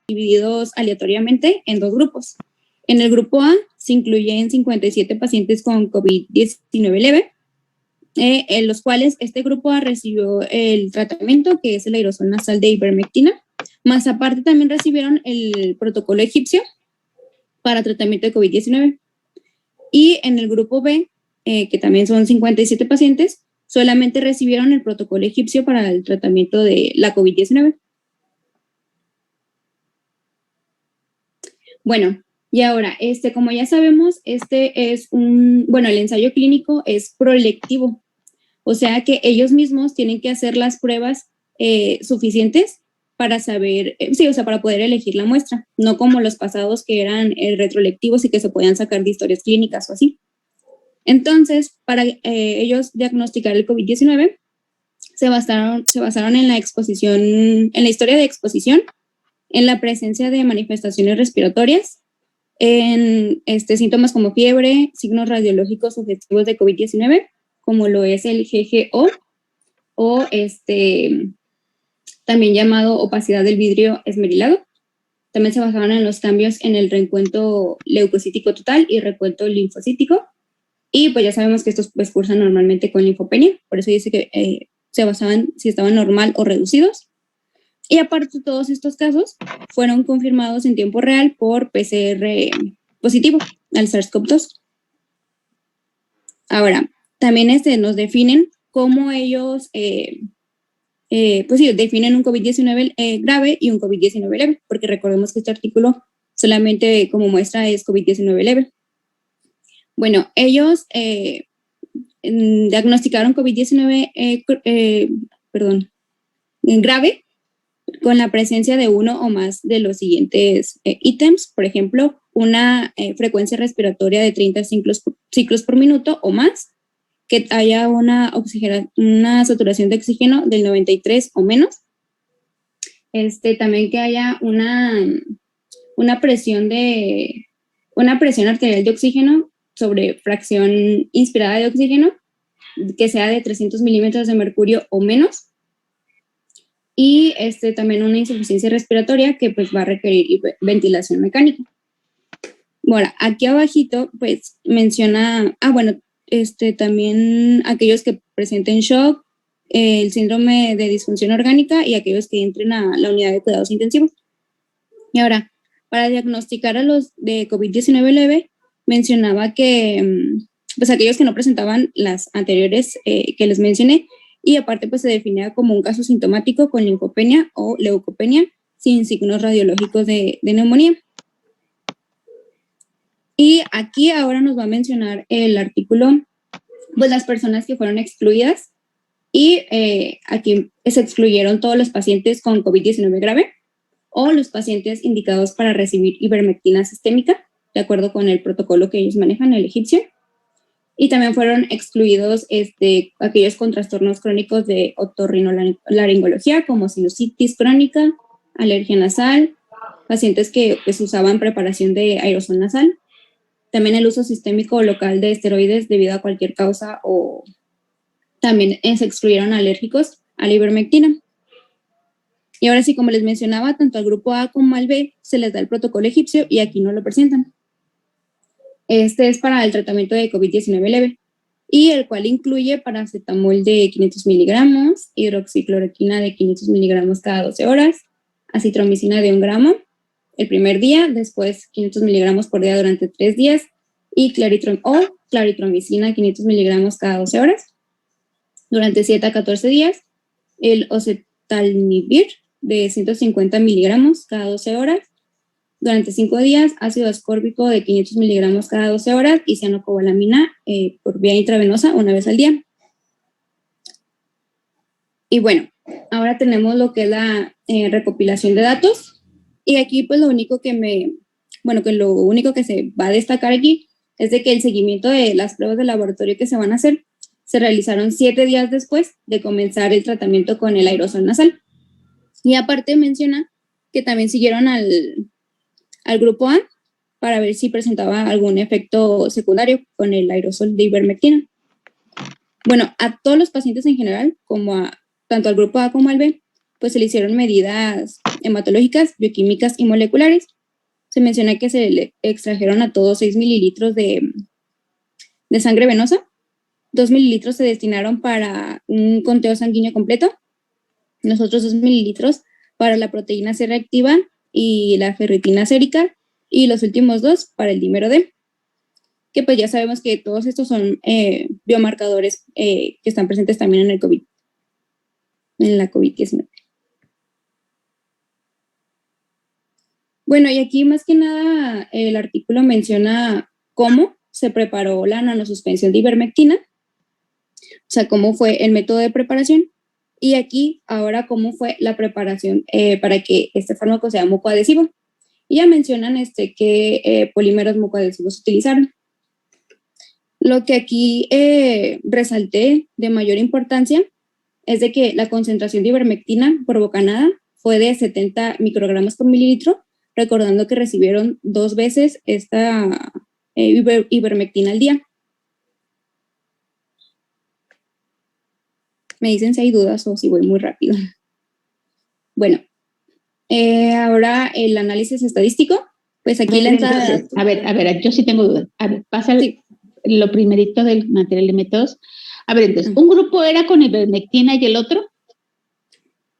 Divididos aleatoriamente en 2 grupos. En el grupo A se incluyen 57 pacientes con COVID-19 leve, en los cuales este grupo A recibió el tratamiento, que es el aerosol nasal de ivermectina, más aparte también recibieron el protocolo egipcio para tratamiento de COVID-19. Y en el grupo B, que también son 57 pacientes, solamente recibieron el protocolo egipcio para el tratamiento de la COVID-19. Bueno, y ahora, como ya sabemos, es el ensayo clínico es proelectivo, o sea que ellos mismos tienen que hacer las pruebas suficientes para saber, para poder elegir la muestra, no como los pasados que eran retroelectivos y que se podían sacar de historias clínicas o así. Entonces, para ellos diagnosticar el COVID-19, se basaron en la exposición, en la historia de exposición, en la presencia de manifestaciones respiratorias, en síntomas como fiebre, signos radiológicos sugestivos de COVID-19, como lo es el GGO, o también llamado opacidad del vidrio esmerilado. También se basaban en los cambios en el recuento leucocítico total y recuento linfocítico. Y pues ya sabemos que estos pues cursan normalmente con linfopenia, por eso dice que se basaban si estaban normal o reducidos. Y aparte, todos estos casos fueron confirmados en tiempo real por PCR positivo al SARS-CoV-2. Ahora, también nos definen cómo ellos, pues sí, definen un COVID-19 grave y un COVID-19 leve, porque recordemos que este artículo solamente como muestra es COVID-19 leve. Bueno, ellos diagnosticaron COVID-19 grave con la presencia de uno o más de los siguientes ítems, por ejemplo, una frecuencia respiratoria de 30 ciclos por minuto o más, que haya una saturación de oxígeno del 93 o menos, también que haya una presión arterial de oxígeno sobre fracción inspirada de oxígeno, que sea de 300 milímetros de mercurio o menos, y también una insuficiencia respiratoria que pues va a requerir ventilación mecánica. Bueno, aquí abajito pues menciona, también aquellos que presenten shock, el síndrome de disfunción orgánica y aquellos que entren a la unidad de cuidados intensivos. Y ahora, para diagnosticar a los de COVID-19 leve, mencionaba que pues aquellos que no presentaban las anteriores que les mencioné, y aparte pues se definía como un caso sintomático con linfopenia o leucopenia sin signos radiológicos de neumonía. Y aquí ahora nos va a mencionar el artículo, pues las personas que fueron excluidas, y aquí se excluyeron todos los pacientes con COVID-19 grave o los pacientes indicados para recibir ivermectina sistémica, de acuerdo con el protocolo que ellos manejan, el egipcio. Y también fueron excluidos aquellos con trastornos crónicos de otorrinolaringología, como sinusitis crónica, alergia nasal, pacientes que pues, usaban preparación de aerosol nasal, también el uso sistémico local de esteroides debido a cualquier causa, o también se excluyeron alérgicos a la ivermectina. Y ahora sí, como les mencionaba, tanto al grupo A como al B se les da el protocolo egipcio y aquí no lo presentan. Este es para el tratamiento de COVID-19 leve, y el cual incluye paracetamol de 500 miligramos, hidroxicloroquina de 500 miligramos cada 12 horas, acitromicina de 1 gramo el primer día, después 500 miligramos por día durante 3 días, y claritromicina 500 miligramos cada 12 horas durante 7 a 14 días, el oseltamivir de 150 miligramos cada 12 horas, durante 5 días, ácido ascórbico de 500 miligramos cada 12 horas y cianocobalamina por vía intravenosa una vez al día. Y bueno, ahora tenemos lo que es la recopilación de datos, y aquí pues lo único que se va a destacar aquí es de que el seguimiento de las pruebas de laboratorio que se van a hacer se realizaron 7 días después de comenzar el tratamiento con el aerosol nasal. Y aparte menciona que también siguieron al grupo A para ver si presentaba algún efecto secundario con el aerosol de ivermectina. Bueno, a todos los pacientes en general, tanto al grupo A como al B, pues se le hicieron medidas hematológicas, bioquímicas y moleculares. Se menciona que se le extrajeron a todos 6 mililitros de sangre venosa, 2 mililitros se destinaron para un conteo sanguíneo completo, los otros 2 mililitros para la proteína C reactiva y la ferritina sérica, y los últimos 2 para el dímero D, que pues ya sabemos que todos estos son biomarcadores que están presentes también en la COVID-19. Bueno, y aquí más que nada el artículo menciona cómo se preparó la nanosuspensión de ivermectina, o sea, cómo fue el método de preparación, y aquí ahora cómo fue la preparación para que este fármaco sea mucoadhesivo. Y ya mencionan qué polímeros mucoadhesivos utilizaron. Lo que aquí resalté de mayor importancia es de que la concentración de ivermectina por bocanada fue de 70 microgramos por mililitro, recordando que recibieron 2 veces esta ivermectina al día. Me dicen si hay dudas o si voy muy rápido. Bueno, ahora el análisis estadístico. Pues aquí la entrada... Entonces, a ver, yo sí tengo dudas. A ver, pasa lo primerito del material de métodos. A ver, entonces, ¿un grupo era con ivermectina y el otro?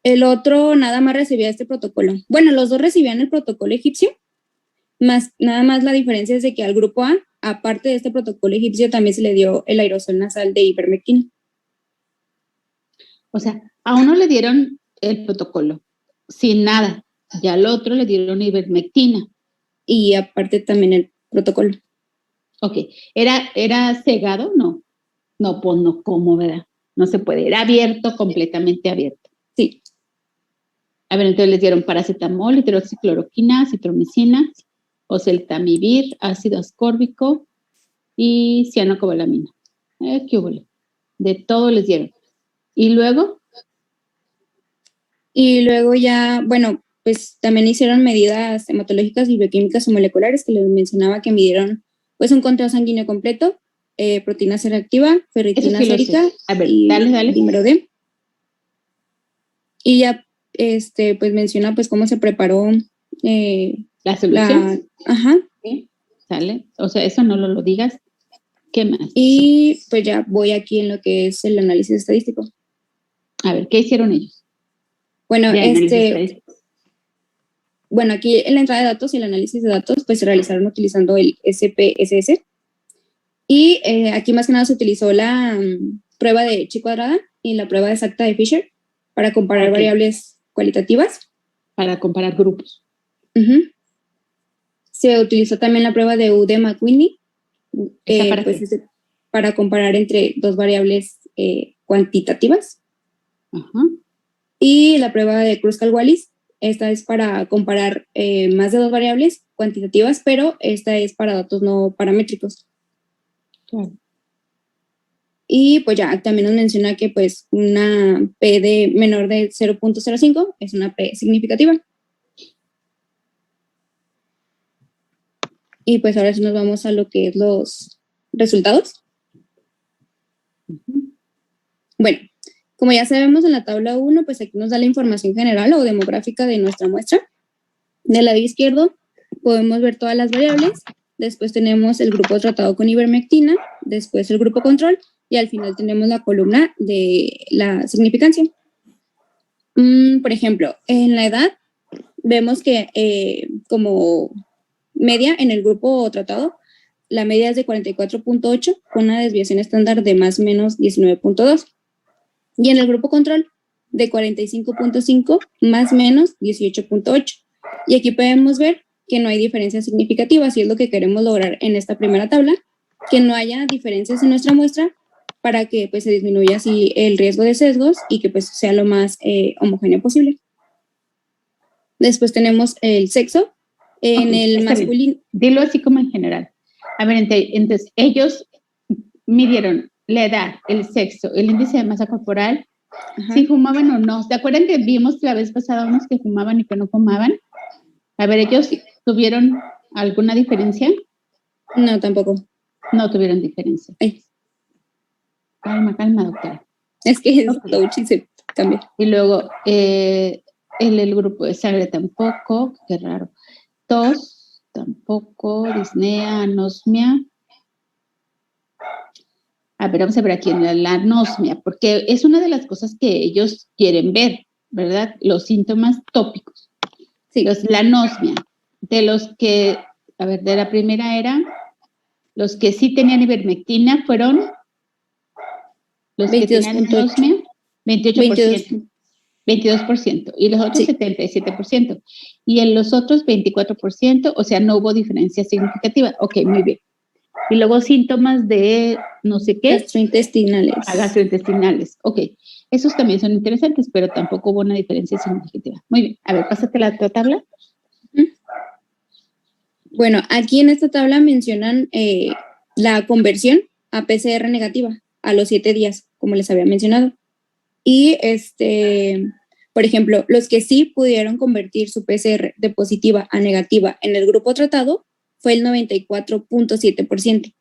El otro nada más recibía este protocolo. Bueno, los dos recibían el protocolo egipcio, nada más la diferencia es de que al grupo A, aparte de este protocolo egipcio, también se le dio el aerosol nasal de ivermectina. O sea, a uno le dieron el protocolo, sin nada, y al otro le dieron ivermectina. Y aparte también el protocolo. Ok, ¿era cegado? No, pues no, ¿cómo, verdad? No se puede, era abierto, completamente abierto. Sí. A ver, entonces les dieron paracetamol, hidroxicloroquina, citromicina, oseltamivir, ácido ascórbico y cianocobalamina. ¿Qué hubo? De todo les dieron. ¿Y luego? Y luego ya, bueno, pues también hicieron medidas hematológicas y bioquímicas o moleculares que les mencionaba que midieron pues un conteo sanguíneo completo, proteína C reactiva, ferritina sérica, a ver, y dale. dímero D. Y ya pues menciona pues cómo se preparó la solución. Ajá. ¿Sí? ¿Sale? O sea, eso no lo digas. ¿Qué más? Y pues ya voy aquí en lo que es el análisis estadístico. A ver, ¿qué hicieron ellos? Bueno, bueno, aquí en la entrada de datos y el análisis de datos pues se realizaron utilizando el SPSS. Y aquí más que nada se utilizó la prueba de chi cuadrada y la prueba exacta de Fisher para comparar variables cualitativas. Para comparar grupos. Se utilizó también la prueba de U-de-McWhinney para comparar entre dos variables cuantitativas. Ajá. Y la prueba de Kruskal-Wallis, esta es para comparar más de dos variables cuantitativas, pero esta es para datos no paramétricos. Claro. Y pues ya también nos menciona que pues una P de menor de 0.05 es una P significativa. Y pues ahora sí nos vamos a lo que es los resultados. Bueno, como ya sabemos en la tabla 1, pues aquí nos da la información general o demográfica de nuestra muestra. Del lado izquierdo podemos ver todas las variables. Después tenemos el grupo tratado con ivermectina, después el grupo control y al final tenemos la columna de la significancia. Por ejemplo, en la edad vemos que como media en el grupo tratado, la media es de 44.8 con una desviación estándar de más o menos 19.2. Y en el grupo control de 45.5 más o menos 18.8. Y aquí podemos ver que no hay diferencias significativas y es lo que queremos lograr en esta primera tabla, que no haya diferencias en nuestra muestra para que pues, se disminuya así el riesgo de sesgos y que pues, sea lo más homogéneo posible. Después tenemos el sexo. En el masculino. Dilo así como en general. A ver, entonces, ellos midieron la edad, el sexo, el índice de masa corporal, si fumaban o no. ¿Se acuerdan que vimos la vez pasada unos que fumaban y que no fumaban? A ver, ¿ellos tuvieron alguna diferencia? No, tampoco. No tuvieron diferencia. Ay. Calma, doctora. Es que es touch y se cambia. Y luego, el grupo de sangre tampoco, qué raro. Tos, tampoco, disnea, anosmia. A ver, vamos a ver aquí en la anosmia, porque es una de las cosas que ellos quieren ver, ¿verdad? Los síntomas tópicos. Sí. La anosmia. De los que, a ver, de la primera era, los que sí tenían ivermectina fueron los 22. Que tenían anosmia, 28%. 22%, y los otros 77%, y en los otros 24%, o sea, no hubo diferencia significativa. Ok, muy bien. Y luego síntomas de no sé qué. Gastrointestinales. Gastrointestinales, ok. Esos también son interesantes, pero tampoco hubo una diferencia significativa. Muy bien, a ver, pásate la otra tabla. Bueno, aquí en esta tabla mencionan la conversión a PCR negativa a los 7 días, como les había mencionado. Y por ejemplo, los que sí pudieron convertir su PCR de positiva a negativa en el grupo tratado fue el 94.7%,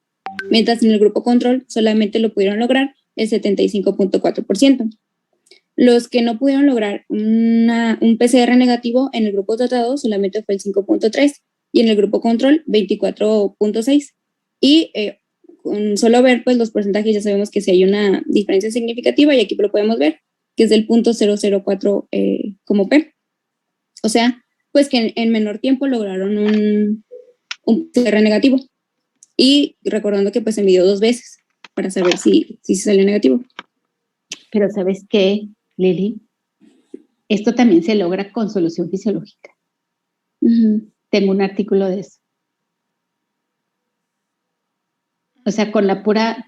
mientras en el grupo control solamente lo pudieron lograr el 75.4%. Los que no pudieron lograr un PCR negativo en el grupo tratado solamente fue el 5.3% y en el grupo control 24.6%. Y con solo ver pues los porcentajes ya sabemos que sí hay una diferencia significativa y aquí lo podemos ver, que es del 0.004 como P. O sea, pues que en menor tiempo lograron un PCR negativo. Y recordando que pues se midió 2 veces para saber si salió negativo. Pero ¿sabes qué, Lili? Esto también se logra con solución fisiológica. Tengo un artículo de eso. O sea, con la pura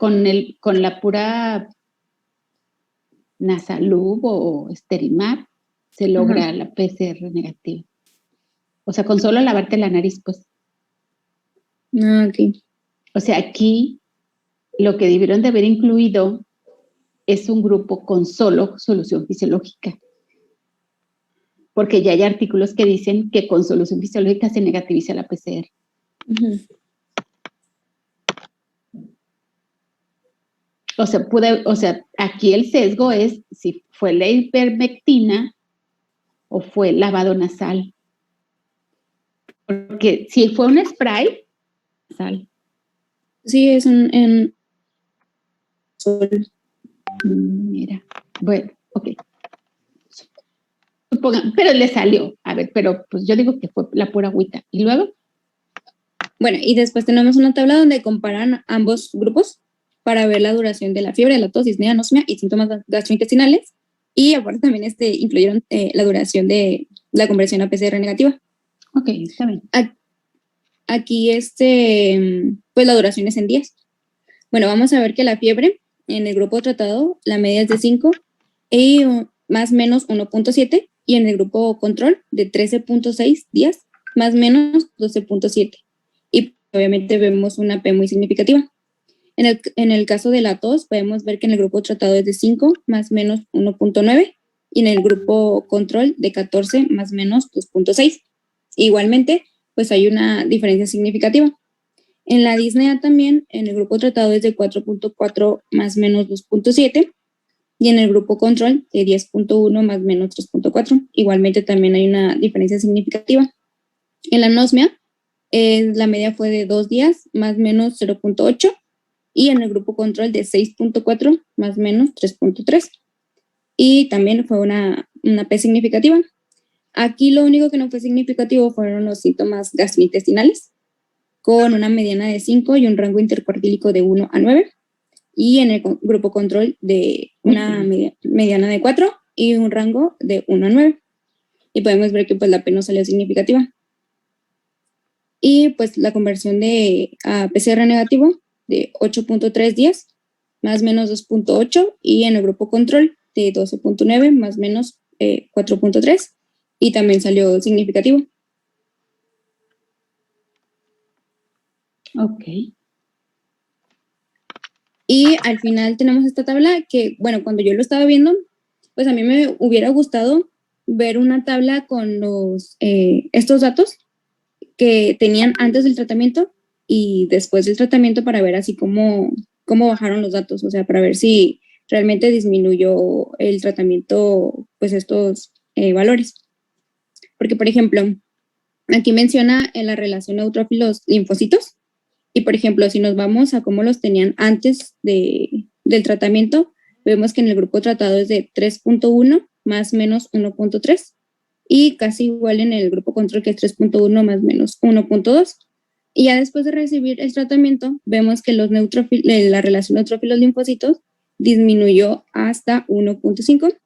Nasalub o Sterimar se logra la PCR negativa. O sea, con solo lavarte la nariz, pues. Ok. O sea, aquí lo que debieron de haber incluido es un grupo con solo solución fisiológica. Porque ya hay artículos que dicen que con solución fisiológica se negativiza la PCR. O sea, aquí el sesgo es si fue la ivermectina o fue el lavado nasal. Porque si fue un spray, nasal. Sí, es un Mira, bueno, ok. Pero le salió. A ver, pero pues yo digo que fue la pura agüita. ¿Y luego? Bueno, y después tenemos una tabla donde comparan ambos grupos para ver la duración de la fiebre, la tos, disnea, anosmia y síntomas gastrointestinales. Y aparte también incluyeron la duración de la conversión a PCR negativa. Ok, está bien. Aquí pues la duración es en días. Bueno, vamos a ver que la fiebre en el grupo tratado, la media es de 5 y más o menos 1.7, y en el grupo control de 13.6 días, más o menos 12.7. Y obviamente vemos una P muy significativa. En el caso de la tos, podemos ver que en el grupo tratado es de 5, más o menos 1.9, y en el grupo control de 14, más o menos 2.6. Igualmente, pues hay una diferencia significativa. En la disnea también, en el grupo tratado es de 4.4 más o menos 2.7 y en el grupo control de 10.1 más o menos 3.4. Igualmente también hay una diferencia significativa. En la anosmia, la media fue de 2 días más o menos 0.8 y en el grupo control de 6.4 más o menos 3.3. Y también fue una P significativa. Aquí lo único que no fue significativo fueron los síntomas gastrointestinales, con una mediana de 5 y un rango intercuartílico de 1 a 9, y en el grupo control de una mediana de 4 y un rango de 1 a 9. Y podemos ver que pues la P no salió significativa. Y pues la conversión a PCR negativo de 8.3 días, más o menos 2.8, y en el grupo control de 12.9, más o menos 4.3, y también salió significativo. Ok. Y al final tenemos esta tabla que, bueno, cuando yo lo estaba viendo, pues a mí me hubiera gustado ver una tabla con estos datos que tenían antes del tratamiento y después del tratamiento para ver así cómo bajaron los datos, o sea, para ver si realmente disminuyó el tratamiento, pues estos valores. Porque, por ejemplo, aquí menciona en la relación neutrófilos-linfocitos. Y, por ejemplo, si nos vamos a cómo los tenían antes del tratamiento, vemos que en el grupo tratado es de 3.1 más o menos 1.3 y casi igual en el grupo control, que es 3.1 más o menos 1.2. Y ya después de recibir el tratamiento, vemos que la relación neutrófilos-linfocitos disminuyó hasta 1.5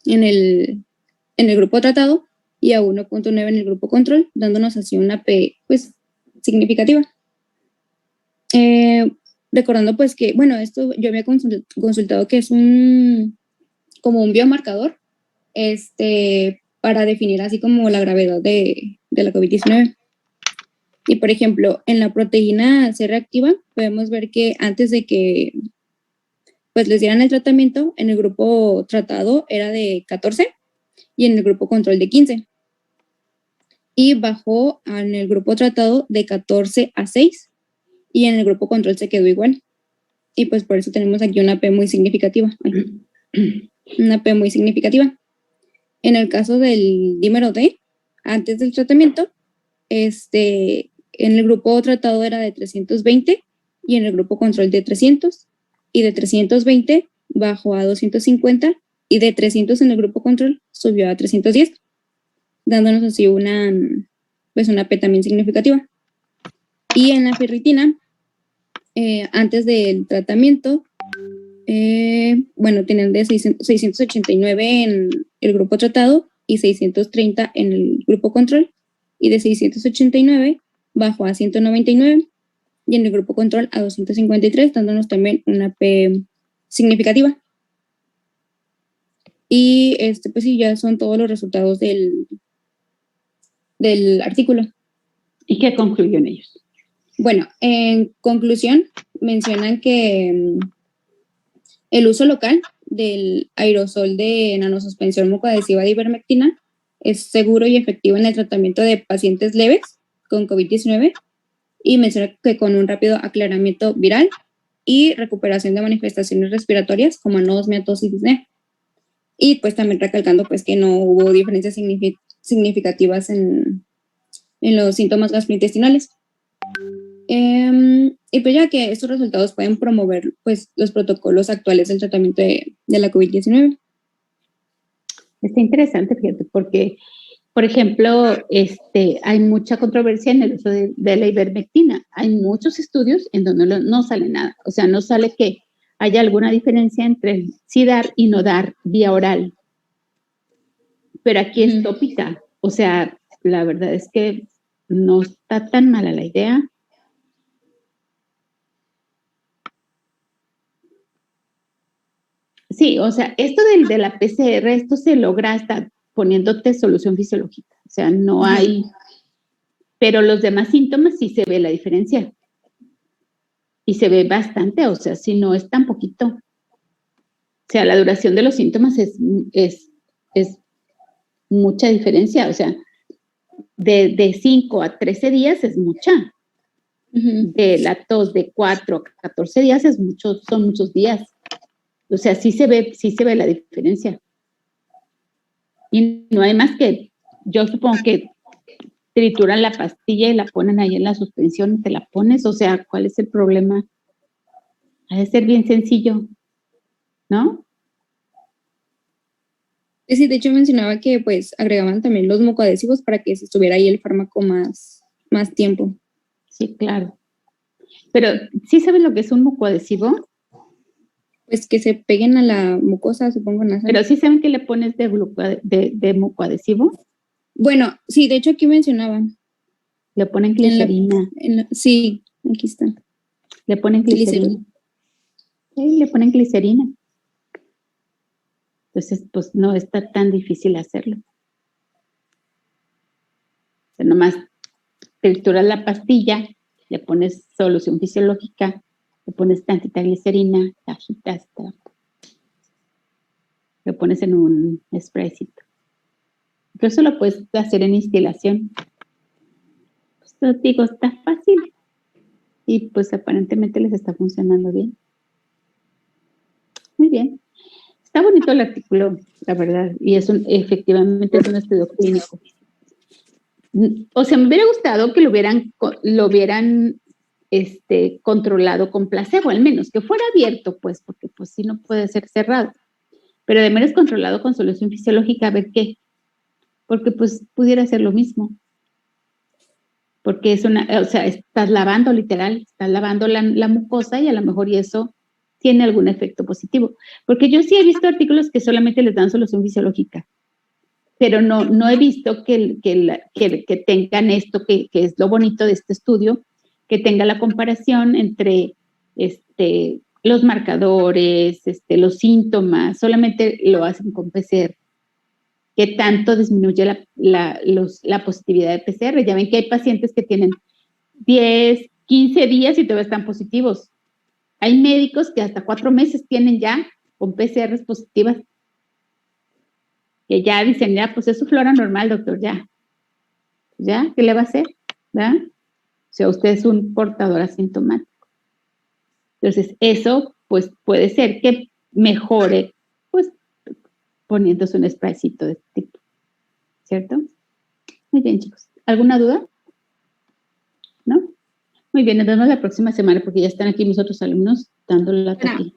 en el grupo tratado y a 1.9 en el grupo control, dándonos así una P pues significativa. Recordando pues que, bueno, esto yo había consultado que es como un biomarcador para definir así como la gravedad de la COVID-19. Y por ejemplo, en la proteína C reactiva podemos ver que antes de que pues les dieran el tratamiento, en el grupo tratado era de 14 y en el grupo control de 15. Y bajó en el grupo tratado de 14 a 6 y en el grupo control se quedó igual. Y pues por eso tenemos aquí una P muy significativa. Una P muy significativa. En el caso del dímero D, antes del tratamiento, en el grupo tratado era de 320 y en el grupo control de 300. Y de 320 bajó a 250 y de 300 en el grupo control subió a 310, dándonos así una P también significativa. Y en la ferritina, antes del tratamiento, tenían de 689 en el grupo tratado y 630 en el grupo control, y de 689 bajó a 199 y en el grupo control a 253, dándonos también una P significativa. Y pues sí, ya son todos los resultados del artículo. ¿Y qué concluyen ellos? Bueno, en conclusión, mencionan que el uso local del aerosol de nanosuspensión mucoadhesiva de ivermectina es seguro y efectivo en el tratamiento de pacientes leves con COVID-19 y menciona que con un rápido aclaramiento viral y recuperación de manifestaciones respiratorias como anosmia, tos y disnea. Y pues también recalcando pues que no hubo diferencias significativas en los síntomas gastrointestinales. Y pues ya que estos resultados pueden promover pues los protocolos actuales del tratamiento de la COVID-19. Está interesante, fíjate, porque, por ejemplo, hay mucha controversia en el uso de la ivermectina. Hay muchos estudios en donde no sale nada. O sea, no sale que haya alguna diferencia entre sí dar y no dar vía oral. Pero aquí es tópica. O sea, la verdad es que no está tan mala la idea. Sí, o sea, esto de la PCR, esto se logra hasta poniéndote solución fisiológica. O sea, no hay, pero los demás síntomas sí se ve la diferencia. Y se ve bastante, o sea, si no es tan poquito. O sea, la duración de los síntomas es mucha diferencia. O sea, de 5 a 13 días es mucha. De la tos de 4 a 14 días son muchos días. O sea, sí se ve la diferencia. Y no hay más que, yo supongo que trituran la pastilla y la ponen ahí en la suspensión y te la pones. O sea, ¿cuál es el problema? Ha de ser bien sencillo, ¿no? Sí, de hecho mencionaba que pues agregaban también los mucoadhesivos para que estuviera ahí el fármaco más tiempo. Sí, claro. Pero, ¿sí saben lo que es un mucoadhesivo? Pues que se peguen a la mucosa, supongo, nasal. Pero ¿sí saben que le pones de mucoadhesivo? Bueno, sí, de hecho aquí mencionaban. Le ponen glicerina. Sí, aquí está. Le ponen glicerina. Sí, le ponen glicerina. Entonces, pues no está tan difícil hacerlo. O sea, nomás trituras la pastilla, le pones solución fisiológica, le pones tantita glicerina, la agitas, lo pones en un spraycito. Incluso lo puedes hacer en instilación. Pues te digo, está fácil. Y pues aparentemente les está funcionando bien. Muy bien. Está bonito el artículo, la verdad. Y efectivamente es un estudio clínico. O sea, me hubiera gustado que lo hubieran controlado con placebo, al menos, que fuera abierto, pues, porque pues sí no puede ser cerrado. Pero de menos controlado con solución fisiológica, a ver qué. Porque pues pudiera ser lo mismo. Porque estás lavando literal, estás lavando la mucosa y a lo mejor y eso tiene algún efecto positivo. Porque yo sí he visto artículos que solamente les dan solución fisiológica, pero no he visto que tengan esto, que es lo bonito de este estudio, que tenga la comparación entre los marcadores, los síntomas, solamente lo hacen con PCR. ¿Qué tanto disminuye la positividad de PCR? Ya ven que hay pacientes que tienen 10, 15 días y todavía están positivos. Hay médicos que hasta 4 meses tienen ya con PCRs positivas. Que ya dicen, ya, pues es su flora normal, doctor, ya. ¿Ya? ¿Qué le va a hacer? ¿Verdad? O sea, usted es un portador asintomático. Entonces, eso, pues, puede ser que mejore, pues, poniéndose un spraycito de este tipo. ¿Cierto? Muy bien, chicos. ¿Alguna duda? ¿No? Muy bien, nos vemos la próxima semana porque ya están aquí mis otros alumnos dándole la taquilla.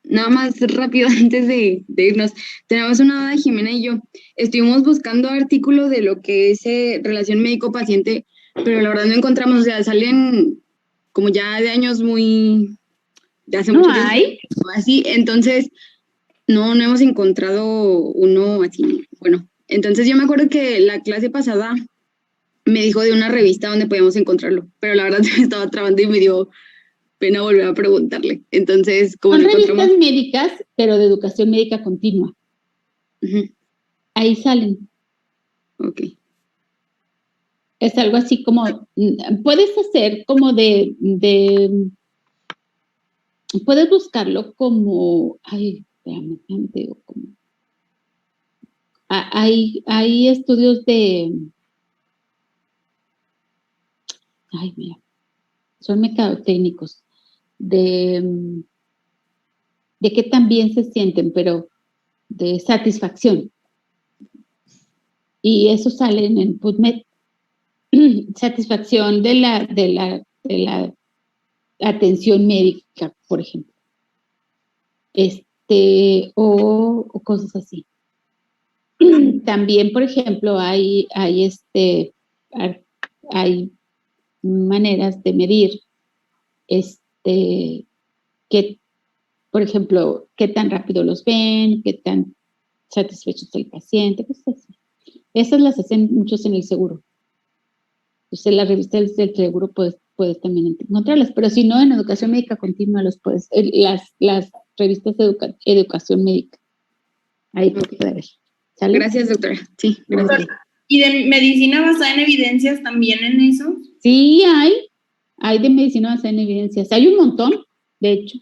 Nada más rápido antes de irnos. Tenemos una duda, Jimena y yo. Estuvimos buscando artículos de lo que es relación médico-paciente, pero la verdad no encontramos, o sea, salen como ya de años de hace mucho tiempo. ¿Hay? Así, entonces, no hemos encontrado uno así. Bueno, entonces yo me acuerdo que la clase pasada me dijo de una revista donde podíamos encontrarlo, pero la verdad se me estaba trabando y me dio pena volver a preguntarle. Entonces, como son no revistas encontramos... médicas, pero de educación médica continua. Ahí salen. Ok. Es algo así como, puedes hacer como puedes buscarlo como, ay, espérame, te digo como, hay estudios ay, mira, son mercadotécnicos, de que también se sienten, pero de satisfacción. Y eso sale en PubMed. Satisfacción de la atención médica, por ejemplo. O cosas así. También, por ejemplo, hay maneras de medir que, por ejemplo, qué tan rápido los ven, qué tan satisfecho está el paciente, cosas así. Esas las hacen muchos en el seguro. Entonces, en la revista del seguro puedes también encontrarlas, pero si no, en educación médica continua los puedes, las revistas de educación médica. Ahí puedes ver. ¿Sale? Gracias, doctora. Sí, gracias. ¿Y de medicina basada en evidencias también en eso? Sí, hay de medicina basada en evidencias. Hay un montón, de hecho.